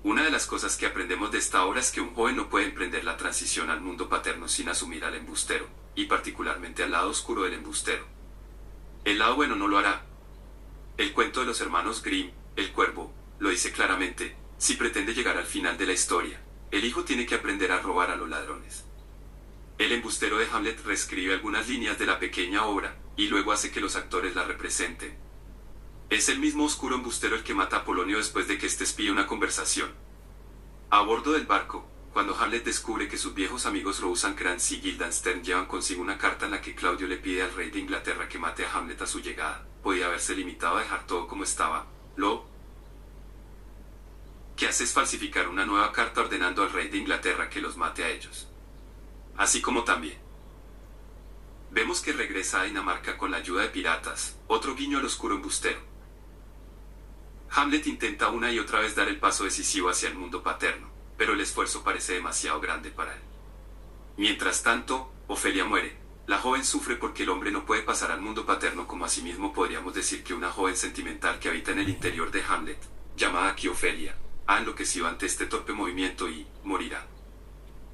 Una de las cosas que aprendemos de esta obra es que un joven no puede emprender la transición al mundo paterno sin asumir al embustero, y particularmente al lado oscuro del embustero. El lado bueno no lo hará. El cuento de los hermanos Grimm, El Cuervo, lo dice claramente: si pretende llegar al final de la historia, el hijo tiene que aprender a robar a los ladrones. El embustero de Hamlet reescribe algunas líneas de la pequeña obra, y luego hace que los actores la representen. Es el mismo oscuro embustero el que mata a Polonio después de que éste espía una conversación. A bordo del barco, cuando Hamlet descubre que sus viejos amigos Rosencrantz y Guildenstern llevan consigo una carta en la que Claudio le pide al rey de Inglaterra que mate a Hamlet a su llegada, podía haberse limitado a dejar todo como estaba. Lo que hace es falsificar una nueva carta ordenando al rey de Inglaterra que los mate a ellos. Así como también vemos que regresa a Dinamarca con la ayuda de piratas, otro guiño al oscuro embustero. Hamlet intenta una y otra vez dar el paso decisivo hacia el mundo paterno, pero el esfuerzo parece demasiado grande para él. Mientras tanto, Ofelia muere. La joven sufre porque el hombre no puede pasar al mundo paterno, como asimismo podríamos decir que una joven sentimental que habita en el interior de Hamlet, llamada aquí Ofelia, ha enloquecido ante este torpe movimiento y morirá.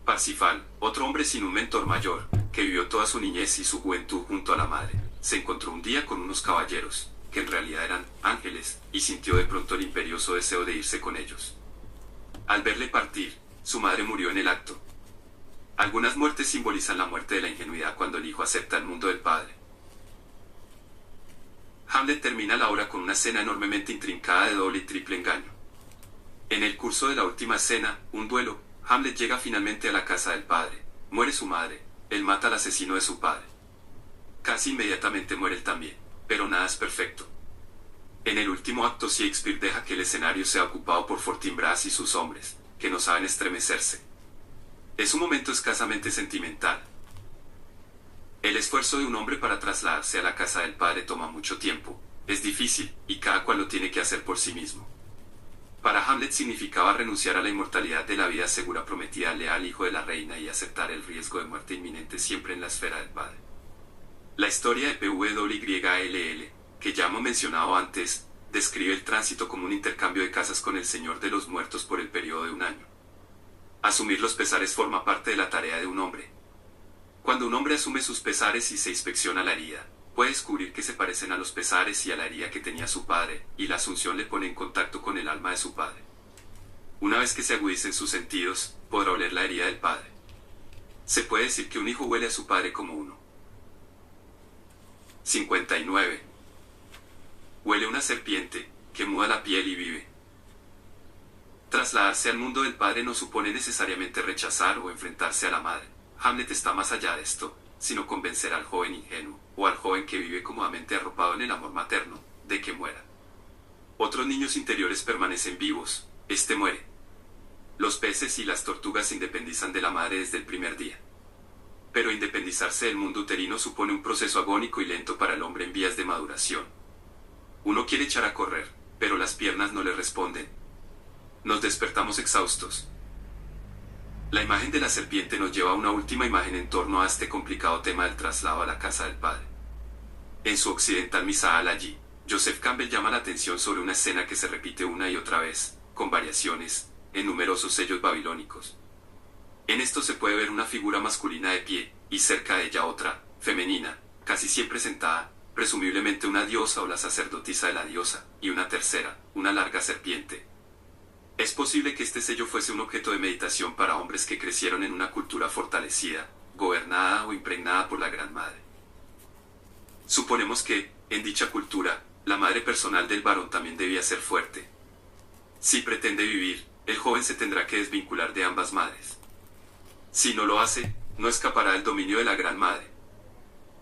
Parsifal, otro hombre sin un mentor mayor, que vivió toda su niñez y su juventud junto a la madre, se encontró un día con unos caballeros, que en realidad eran ángeles, y sintió de pronto el imperioso deseo de irse con ellos. Al verle partir, su madre murió en el acto. Algunas muertes simbolizan la muerte de la ingenuidad cuando el hijo acepta el mundo del padre. Hamlet termina la obra con una escena enormemente intrincada de doble y triple engaño. En el curso de la última escena, un duelo, Hamlet llega finalmente a la casa del padre, muere su madre, él mata al asesino de su padre. Casi inmediatamente muere él también, pero nada es perfecto. En el último acto Shakespeare deja que el escenario sea ocupado por Fortinbras y sus hombres, que no saben estremecerse. Es un momento escasamente sentimental. El esfuerzo de un hombre para trasladarse a la casa del padre toma mucho tiempo, es difícil, y cada cual lo tiene que hacer por sí mismo. Para Hamlet significaba renunciar a la inmortalidad de la vida segura prometida al hijo de la reina y aceptar el riesgo de muerte inminente siempre en la esfera del padre. La historia de PWYLL, que ya hemos mencionado antes, describe el tránsito como un intercambio de casas con el Señor de los Muertos por el periodo de un año. Asumir los pesares forma parte de la tarea de un hombre. Cuando un hombre asume sus pesares y se inspecciona la herida, puede descubrir que se parecen a los pesares y a la herida que tenía su padre, y la asunción le pone en contacto con el alma de su padre. Una vez que se agudicen sus sentidos, podrá oler la herida del padre. Se puede decir que un hijo huele a su padre como uno. 59. Huele una serpiente, que muda la piel y vive. Trasladarse al mundo del padre no supone necesariamente rechazar o enfrentarse a la madre. Hamlet está más allá de esto, sino convencer al joven ingenuo, o al joven que vive cómodamente arropado en el amor materno, de que muera. Otros niños interiores permanecen vivos, este muere. Los peces y las tortugas se independizan de la madre desde el primer día. Pero independizarse del mundo uterino supone un proceso agónico y lento para el hombre en vías de maduración. Uno quiere echar a correr, pero las piernas no le responden. Nos despertamos exhaustos. La imagen de la serpiente nos lleva a una última imagen en torno a este complicado tema del traslado a la casa del padre. En su occidental misa allí, Joseph Campbell llama la atención sobre una escena que se repite una y otra vez, con variaciones, en numerosos sellos babilónicos. En esto se puede ver una figura masculina de pie, y cerca de ella otra, femenina, casi siempre sentada, presumiblemente una diosa o la sacerdotisa de la diosa, y una tercera, una larga serpiente. Es posible que este sello fuese un objeto de meditación para hombres que crecieron en una cultura fortalecida, gobernada o impregnada por la Gran Madre. Suponemos que, en dicha cultura, la madre personal del varón también debía ser fuerte. Si pretende vivir, el joven se tendrá que desvincular de ambas madres. Si no lo hace, no escapará del dominio de la Gran Madre.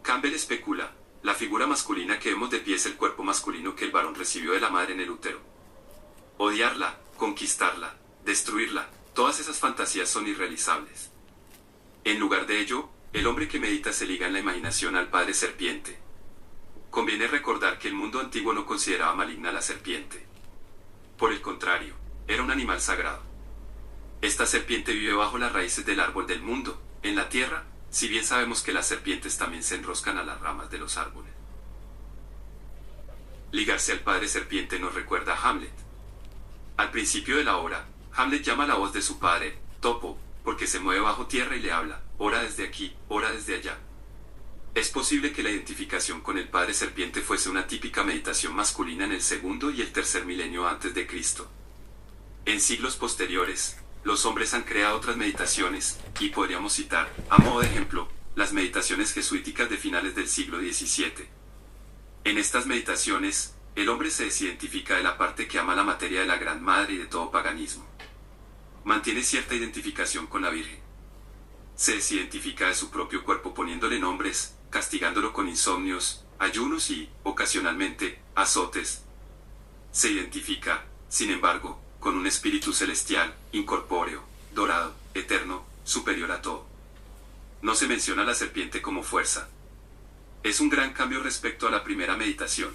Campbell especula, la figura masculina que vemos de pie es el cuerpo masculino que el varón recibió de la madre en el útero. Odiarla, conquistarla, destruirla, todas esas fantasías son irrealizables. En lugar de ello, el hombre que medita se liga en la imaginación al padre serpiente. Conviene recordar que el mundo antiguo no consideraba maligna a la serpiente. Por el contrario, era un animal sagrado. Esta serpiente vive bajo las raíces del árbol del mundo, en la tierra, si bien sabemos que las serpientes también se enroscan a las ramas de los árboles. Ligarse al padre serpiente nos recuerda a Hamlet. Al principio de la obra, Hamlet llama a la voz de su padre, Topo, porque se mueve bajo tierra y le habla, ora desde aquí, ora desde allá. Es posible que la identificación con el padre serpiente fuese una típica meditación masculina en el segundo y el tercer milenio antes de Cristo. En siglos posteriores, los hombres han creado otras meditaciones, y podríamos citar, a modo de ejemplo, las meditaciones jesuíticas de finales del siglo XVII. En estas meditaciones, el hombre se desidentifica de la parte que ama la materia de la Gran Madre y de todo paganismo. Mantiene cierta identificación con la Virgen. Se desidentifica de su propio cuerpo poniéndole nombres, castigándolo con insomnios, ayunos y, ocasionalmente, azotes. Se identifica, sin embargo, con un espíritu celestial, incorpóreo, dorado, eterno, superior a todo. No se menciona a la serpiente como fuerza. Es un gran cambio respecto a la primera meditación.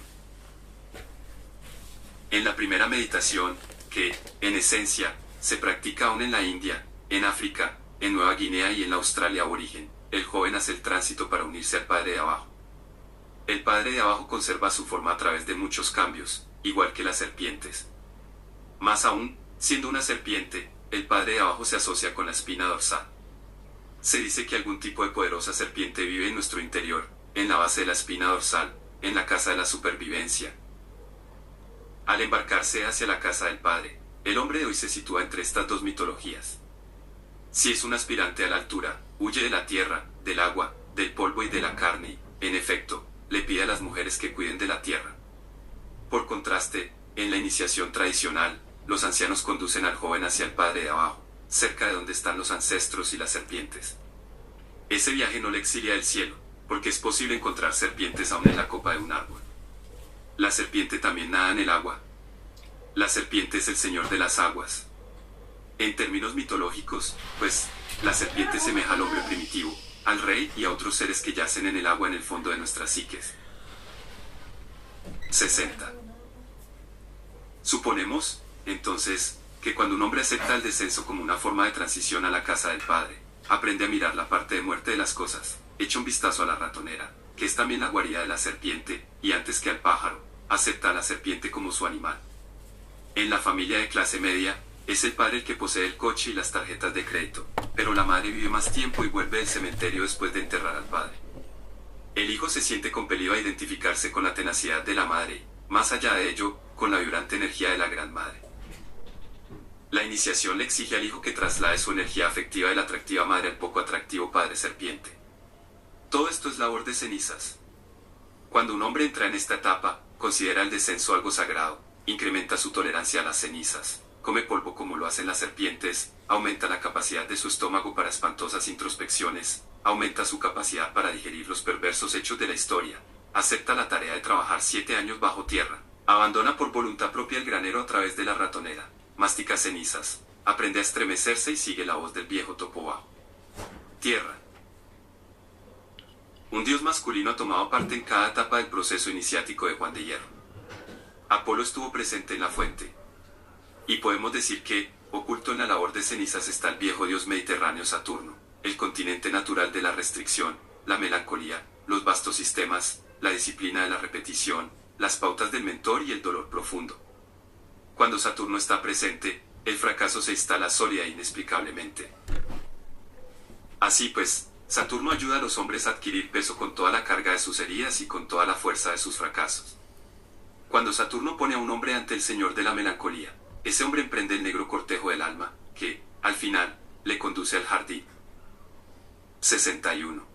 En la primera meditación, que, en esencia, se practica aún en la India, en África, En Nueva Guinea y en la Australia aborigen, el joven hace el tránsito para unirse al padre de abajo. El padre de abajo conserva su forma a través de muchos cambios, igual que las serpientes. Más aún, siendo una serpiente, el padre de abajo se asocia con la espina dorsal. Se dice que algún tipo de poderosa serpiente vive en nuestro interior, en la base de la espina dorsal, en la casa de la supervivencia. Al embarcarse hacia la casa del padre, el hombre de hoy se sitúa entre estas dos mitologías. Si es un aspirante a la altura, huye de la tierra, del agua, del polvo y de la carne y, en efecto, le pide a las mujeres que cuiden de la tierra. Por contraste, en la iniciación tradicional, los ancianos conducen al joven hacia el padre de abajo, cerca de donde están los ancestros y las serpientes. Ese viaje no le exilia del cielo, porque es posible encontrar serpientes aún en la copa de un árbol. La serpiente también nada en el agua. La serpiente es el señor de las aguas. En términos mitológicos, pues, la serpiente semeja al hombre primitivo, al rey y a otros seres que yacen en el agua en el fondo de nuestras psiques. 60. Suponemos, entonces, que cuando un hombre acepta el descenso como una forma de transición a la casa del padre, aprende a mirar la parte de muerte de las cosas, echa un vistazo a la ratonera, que es también la guarida de la serpiente, y antes que al pájaro, acepta a la serpiente como su animal. En la familia de clase media, es el padre el que posee el coche y las tarjetas de crédito, pero la madre vive más tiempo y vuelve del cementerio después de enterrar al padre. El hijo se siente compelido a identificarse con la tenacidad de la madre, más allá de ello, con la vibrante energía de la gran madre. La iniciación le exige al hijo que traslade su energía afectiva de la atractiva madre al poco atractivo padre serpiente. Todo esto es labor de cenizas. Cuando un hombre entra en esta etapa, considera el descenso algo sagrado, incrementa su tolerancia a las cenizas, come polvo como lo hacen las serpientes, aumenta la capacidad de su estómago para espantosas introspecciones, aumenta su capacidad para digerir los perversos hechos de la historia, acepta la tarea de trabajar 7 años bajo tierra, abandona por voluntad propia el granero a través de la ratonera, mastica cenizas, aprende a estremecerse y sigue la voz del viejo topo bajo. Tierra. Un dios masculino ha tomado parte en cada etapa del proceso iniciático de Juan de Hierro. Apolo estuvo presente en la fuente. Y podemos decir que, oculto en la labor de cenizas está el viejo dios mediterráneo Saturno, el continente natural de la restricción, la melancolía, los vastos sistemas, la disciplina de la repetición, las pautas del mentor y el dolor profundo. Cuando Saturno está presente, el fracaso se instala sólida e inexplicablemente. Así pues, Saturno ayuda a los hombres a adquirir peso con toda la carga de sus heridas y con toda la fuerza de sus fracasos. Cuando Saturno pone a un hombre ante el señor de la melancolía, ese hombre emprende el negro cortejo del alma, que, al final, le conduce al jardín. 61.